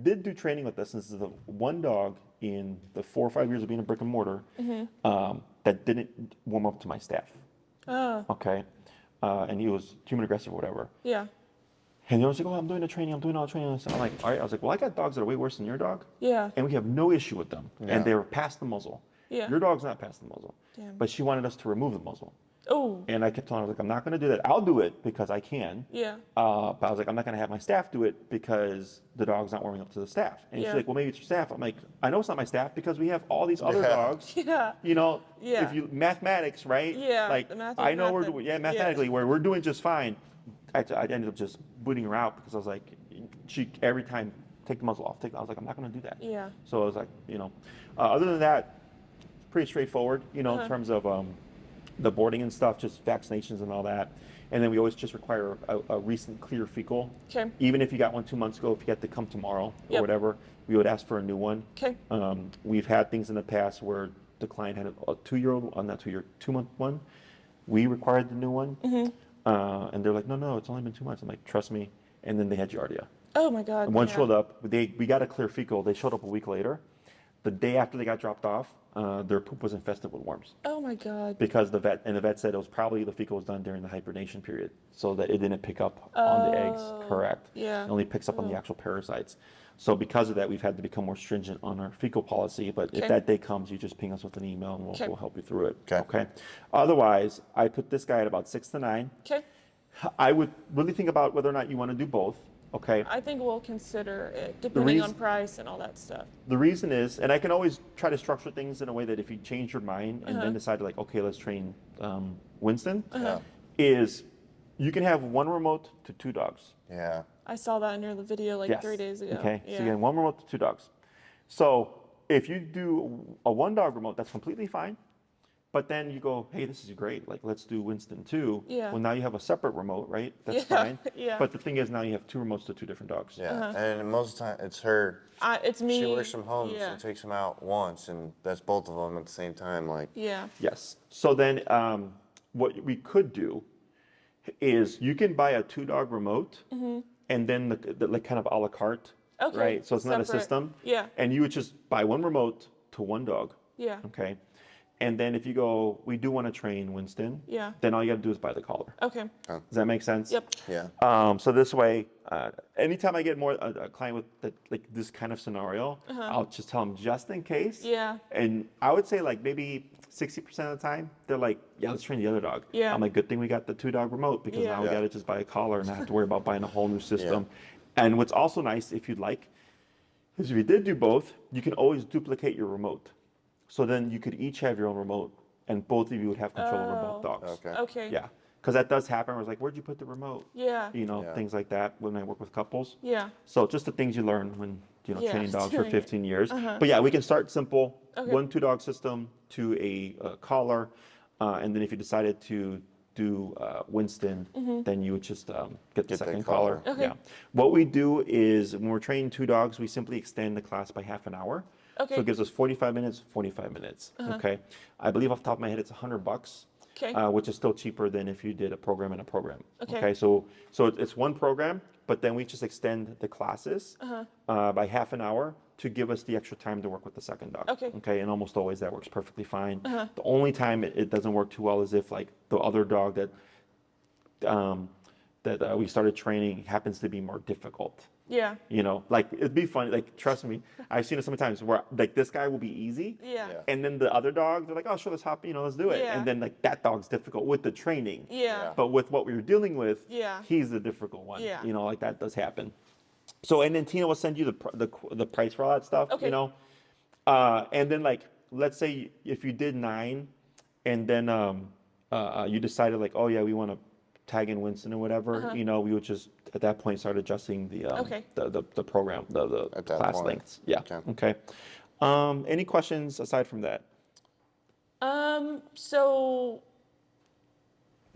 did do training with us. This is the one dog in the 4 or 5 years of being a brick and mortar that didn't warm up to my staff. Oh, Okay. And he was human aggressive or whatever. yeah. And they was like, oh, I'm doing the training. I'm doing all the training. I'm like, all right. I was like, well, I got dogs that are way worse than your dog. Yeah. And we have no issue with them. Yeah. And they were past the muzzle. Yeah. Your dog's not past the muzzle. Damn. But she wanted us to remove the muzzle. Oh, And I kept telling her, like, I'm not going to do that. I'll do it because I can. yeah. But I was like, I'm not going to have my staff do it because the dog's not warming up to the staff. And Yeah. she's like, well, maybe it's your staff. I'm like, I know it's not my staff because we have all these other Yeah. dogs. Yeah. You know, Yeah. if you mathematics, right? Yeah, Like the math I is know we're mathing. doing, yeah, Yeah. mathematically, where we're doing just fine. I ended up just booting her out because I was like, she every time take the muzzle off. I was like, I'm not going to do that. Yeah. So I was like, you know, other than that, pretty straightforward. You know, Uh-huh. in terms of the boarding and stuff, just vaccinations and all that. And then we always just require a recent clear fecal. Okay. Even if you got one 2 months ago, if you had to come tomorrow or Yep. whatever, we would ask for a new one. Okay. We've had things in the past where the client had a 2-year-old, not 2 year, 2-month one. We required the new one. Mm-hmm. And they're like, no, it's only been 2 months. I'm like, trust me. And then they had Giardia. Oh my God. And one yeah. showed up. We got a clear fecal. They showed up a week later. The day after they got dropped off, their poop was infested with worms Oh my God. because the vet said it was probably the fecal was done during the hibernation period, so that it didn't pick up on the eggs. Oh, Correct. yeah. It only picks up on the actual parasites. So because of that, we've had to become more stringent on our fecal policy. But if Okay. that day comes, you just ping us with an email and Okay. we'll help you through it. Okay. Otherwise, I put this guy at about 6 to 9. Okay. I would really think about whether or not you want to do both. Okay. I think we'll consider it depending on reason- price and all that stuff. The reason is, and I can always try to structure things in a way that if you change your mind and then decide like, okay, let's train Winston, Yeah. is you can have one remote to 2 dogs. Yeah. I saw that in your video like Yes. 3 days ago. Okay, Yeah. so you have one remote to 2 dogs. So if you do a 1-dog remote, that's completely fine. But then you go, hey, this is great. Like, let's do Winston too. Yeah. Well, now you have a separate remote, right? That's Yeah, fine. yeah. But the thing is, now you have 2 remotes to 2 different dogs. Yeah. And most of the time, it's her. It's me. She works from home, Yeah. so takes them out once, and that's both of them at the same time. Like, Yeah. Yes. So then what we could do is you can buy a 2-dog remote and then the like kind of a la carte, Mm-hmm. Okay, right? So it's not a separate. system. Yeah. And you would just buy one remote to 1 dog. Yeah. Okay. And then if you go, we do want to train Winston. Yeah. Then all you got to do is buy the collar. Okay. Does that make sense? Yep. yeah. So this way, anytime I get more a client with like this kind of scenario, I'll just tell them just in case. Uh-huh. Yeah. And I would say like maybe 60% of the time, they're like, yeah, let's train the other dog. Yeah. I'm like, good thing we got the 2-dog remote because Yeah. now we Yeah. got to just buy a collar and not have to worry about buying a whole new system. And what's also nice, if you'd like, is if you did do both, you can always duplicate your remote. So then you could each have your own remote and both of you would have control over both dogs. Okay. Okay. Yeah. Because that does happen. I was like, where'd you put the remote? Yeah. You know, Yeah. things like that when I work with couples. Yeah. So just the things you learn when Yeah, training dogs for doing it. 15 years. But yeah, we can start simple, Okay. 1-2 dog system to a collar, and then if you decided to do Winston, then you would just get the Get the second collar. collar. Okay. Yeah. What we do is when we're training 2 dogs, we simply extend the class by half an hour. Okay. So it gives us 45 minutes, 45 minutes. Okay. I believe off the top of my head, it's $100. Okay. Which is still cheaper than if you did a program and a program. Okay. So it's one program, but then we just extend the classes by half an hour to give us the extra time to work with the second dog. Okay. And almost always that works perfectly fine. The only time it doesn't work too well is if like the other dog that we started training happens to be more difficult. Yeah. Like it'd be funny. Like trust me, I've seen it so many times where like this guy will be easy, Yeah. and then the other dog, they're like, oh sure, let's hop, let's do it. Yeah. And then like that dog's difficult with the training. Yeah. But with what we were dealing with, Yeah. he's the difficult one. Yeah. Like that does happen. So and then Tina will send you the price for all that stuff. Okay. And then like let's say if you did 9, and then you decided like, oh yeah, we want to tag in Winston or whatever, we would just at that point start adjusting the Okay. the program, the At that class point. lengths. Yeah. Okay. Any questions aside from that? So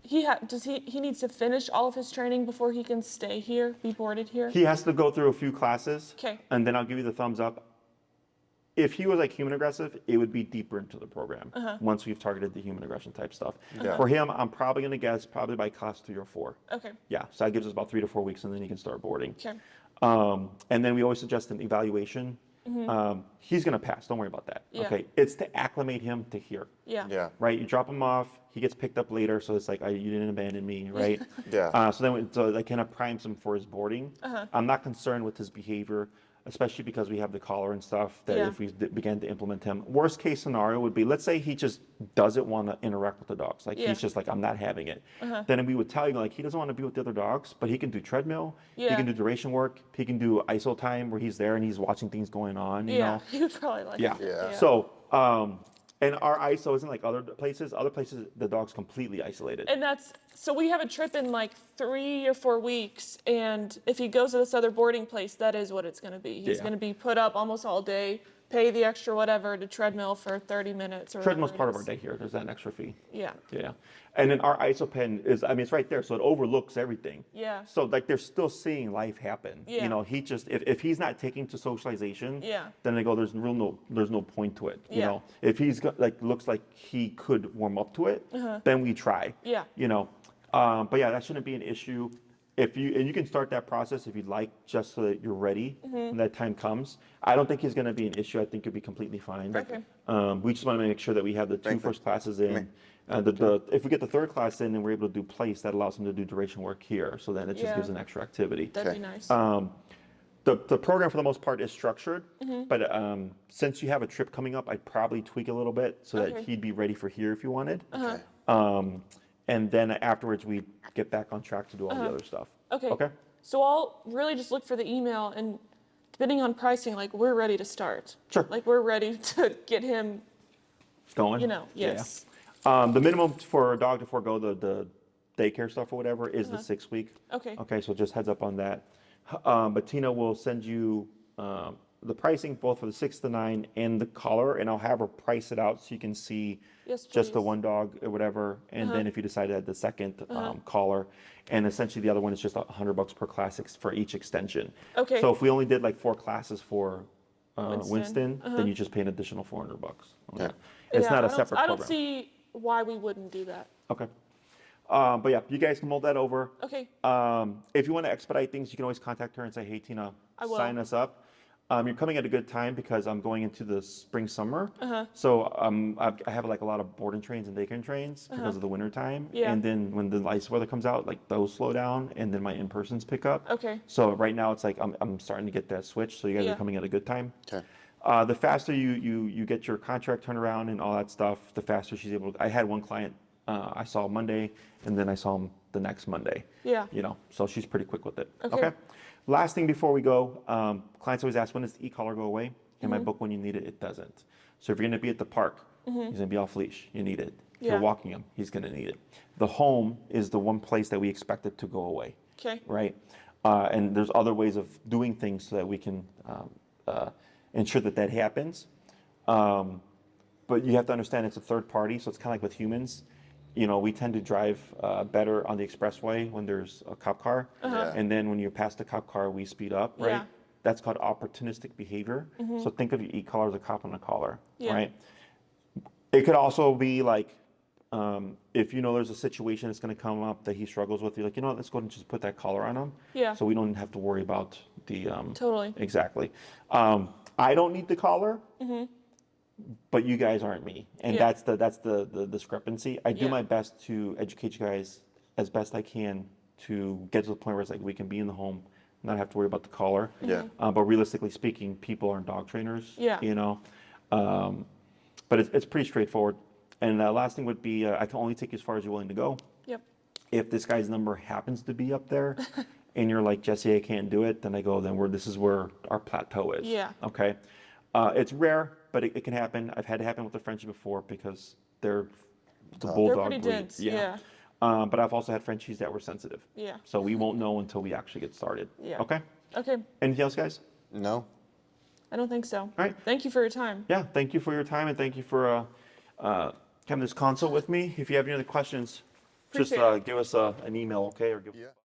he needs to finish all of his training before he can stay here, be boarded here? He has to go through a few classes. Okay. And then I'll give you the thumbs up. If he was like human aggressive, it would be deeper into the program once we've targeted the human aggression type stuff. Yeah. For him, I'm probably going to guess probably by class 3 or 4. Okay. Yeah, so that gives us about 3 to 4 weeks, and then he can start boarding. Okay. And then we always suggest an evaluation. He's going to pass. Don't worry about that. Yeah. Okay. It's to acclimate him to here. Yeah. Yeah. Right. You drop him off. He gets picked up later, so it's like you didn't abandon me, right? Yeah. So that kind of primes him for his boarding. I'm not concerned with his behavior, especially because we have the collar and stuff. That Yeah. if we began to implement him, worst case scenario would be, let's say he just doesn't want to interact with the dogs. Like Yeah. he's just like, I'm not having it. Then we would tell you like he doesn't want to be with the other dogs, but he can do treadmill. He Yeah. can do duration work. He can do ISO time where he's there and he's watching things going on. You Yeah. know? He would probably like Yeah. it. Yeah. So, and our ISO isn't like other places. Other places, the dog's completely isolated. And so we have a trip in like 3 or 4 weeks, and if he goes to this other boarding place, that is what it's going to be. He's Yeah. going to be put up almost all day, pay the extra whatever to treadmill for 30 minutes or Treadmill's whatever part it of our is. day here. There's an extra fee. Yeah. Yeah. And then our ISO pen is, it's right there, so it overlooks everything. Yeah. So like they're still seeing life happen. Yeah. He just, if he's not taking to socialization, Yeah. then they go, there's no point to it. You Yeah. know, if he's got, looks like he could warm up to it, then we try. Yeah. But yeah, that shouldn't be an issue. And you can start that process if you'd like, just so that you're ready when that time comes. I don't think it's going to be an issue. I think it'll be completely fine. Okay. We just want to make sure that we have the 2 first classes in. If we get the 3rd class in and we're able to do place, that allows him to do duration work here. So then it just Yeah. gives an extra activity. That'd be nice. The program for the most part is structured, but since you have a trip coming up, I'd probably tweak a little bit so that Okay. he'd be ready for here if you wanted. Okay. And then afterwards we get back on track to do all the other stuff. Okay. Okay. So I'll really just look for the email, and depending on pricing, like we're ready to start. Sure. Like we're ready to get him, Going. yes. Yeah. The minimum for a dog to forego the daycare stuff or whatever is the 6 week. Okay. Okay, so just heads up on that. But Tina will send you the pricing both for the 6 to 9 and the collar, and I'll have her price it out so you can see Yes, just the please. one dog or whatever, and then if you decide to add the second collar, and essentially the other one is just $100 per class for each extension. Okay. So if we only did like 4 classes for Winston. Winston, then you just pay an additional $400. Okay. Yeah. It's not a I separate I program. don't see why we wouldn't do that. Okay. But yeah, you guys can mull that over. Okay. If you want to expedite things, you can always contact her and say, hey, Tina, I will. sign us up. You're coming at a good time because I'm going into the spring, summer. Uh-huh. So I have like a lot of boarding trains and daycare trains because of the winter time. Yeah. And then when the ice weather comes out, like those slow down and then my in-persons pick up. Okay. So right now it's like I'm starting to get that switch. So you guys Yeah. are coming at a good time. Okay. The faster you get your contract turned around and all that stuff, the faster she's able to. I had one client I saw Monday, and then I saw him the next Monday. Yeah. So she's pretty quick with it. Okay. Last thing before we go, clients always ask, when does the e-collar go away? In my book, when you need it, it doesn't. So if you're going to be at the park, he's going to be off leash, you need it. If Yeah. you're walking him, he's going to need it. The home is the one place that we expect it to go away. Okay. Right? And there's other ways of doing things so that we can ensure that that happens. But you have to understand it's a third party, so it's kind of like with humans. You know, we tend to drive better on the expressway when there's a cop car, Yeah. and then when you're past the cop car, we speed up, right? Yeah. That's called opportunistic behavior. So think of your e-collar as a cop on a collar, Yeah. right? It could also be like, if you know there's a situation that's going to come up that he struggles with, you're like, you know what, let's go ahead and just put that collar on him. Yeah. So we don't have to worry about the. Totally. Exactly. I don't need the collar, but you guys aren't me, and Yeah. that's the discrepancy. I do Yeah. my best to educate you guys as best I can to get to the point where it's like we can be in the home, not have to worry about the collar. Yeah. But realistically speaking, people aren't dog trainers. Yeah. You know. But it's pretty straightforward. And the last thing would be, I can only take you as far as you're willing to go. Yep. If this guy's number happens to be up there, and you're like, Jesse, I can't do it, then I go, this is where our plateau is. Yeah. Okay. It's rare, but it can happen. I've had it happen with the Frenchie before because they're the bulldog They're pretty breed. dense. Yeah. But I've also had Frenchies that were sensitive. Yeah. So we won't know until we actually get started. Yeah. Okay. Okay. Anything else, guys? No. I don't think so. All right. Thank you for your time. Yeah. Thank you for your time, and thank you for having this consult with me. If you have any other questions, just Appreciate it. give us an email, okay? Or give. Yeah.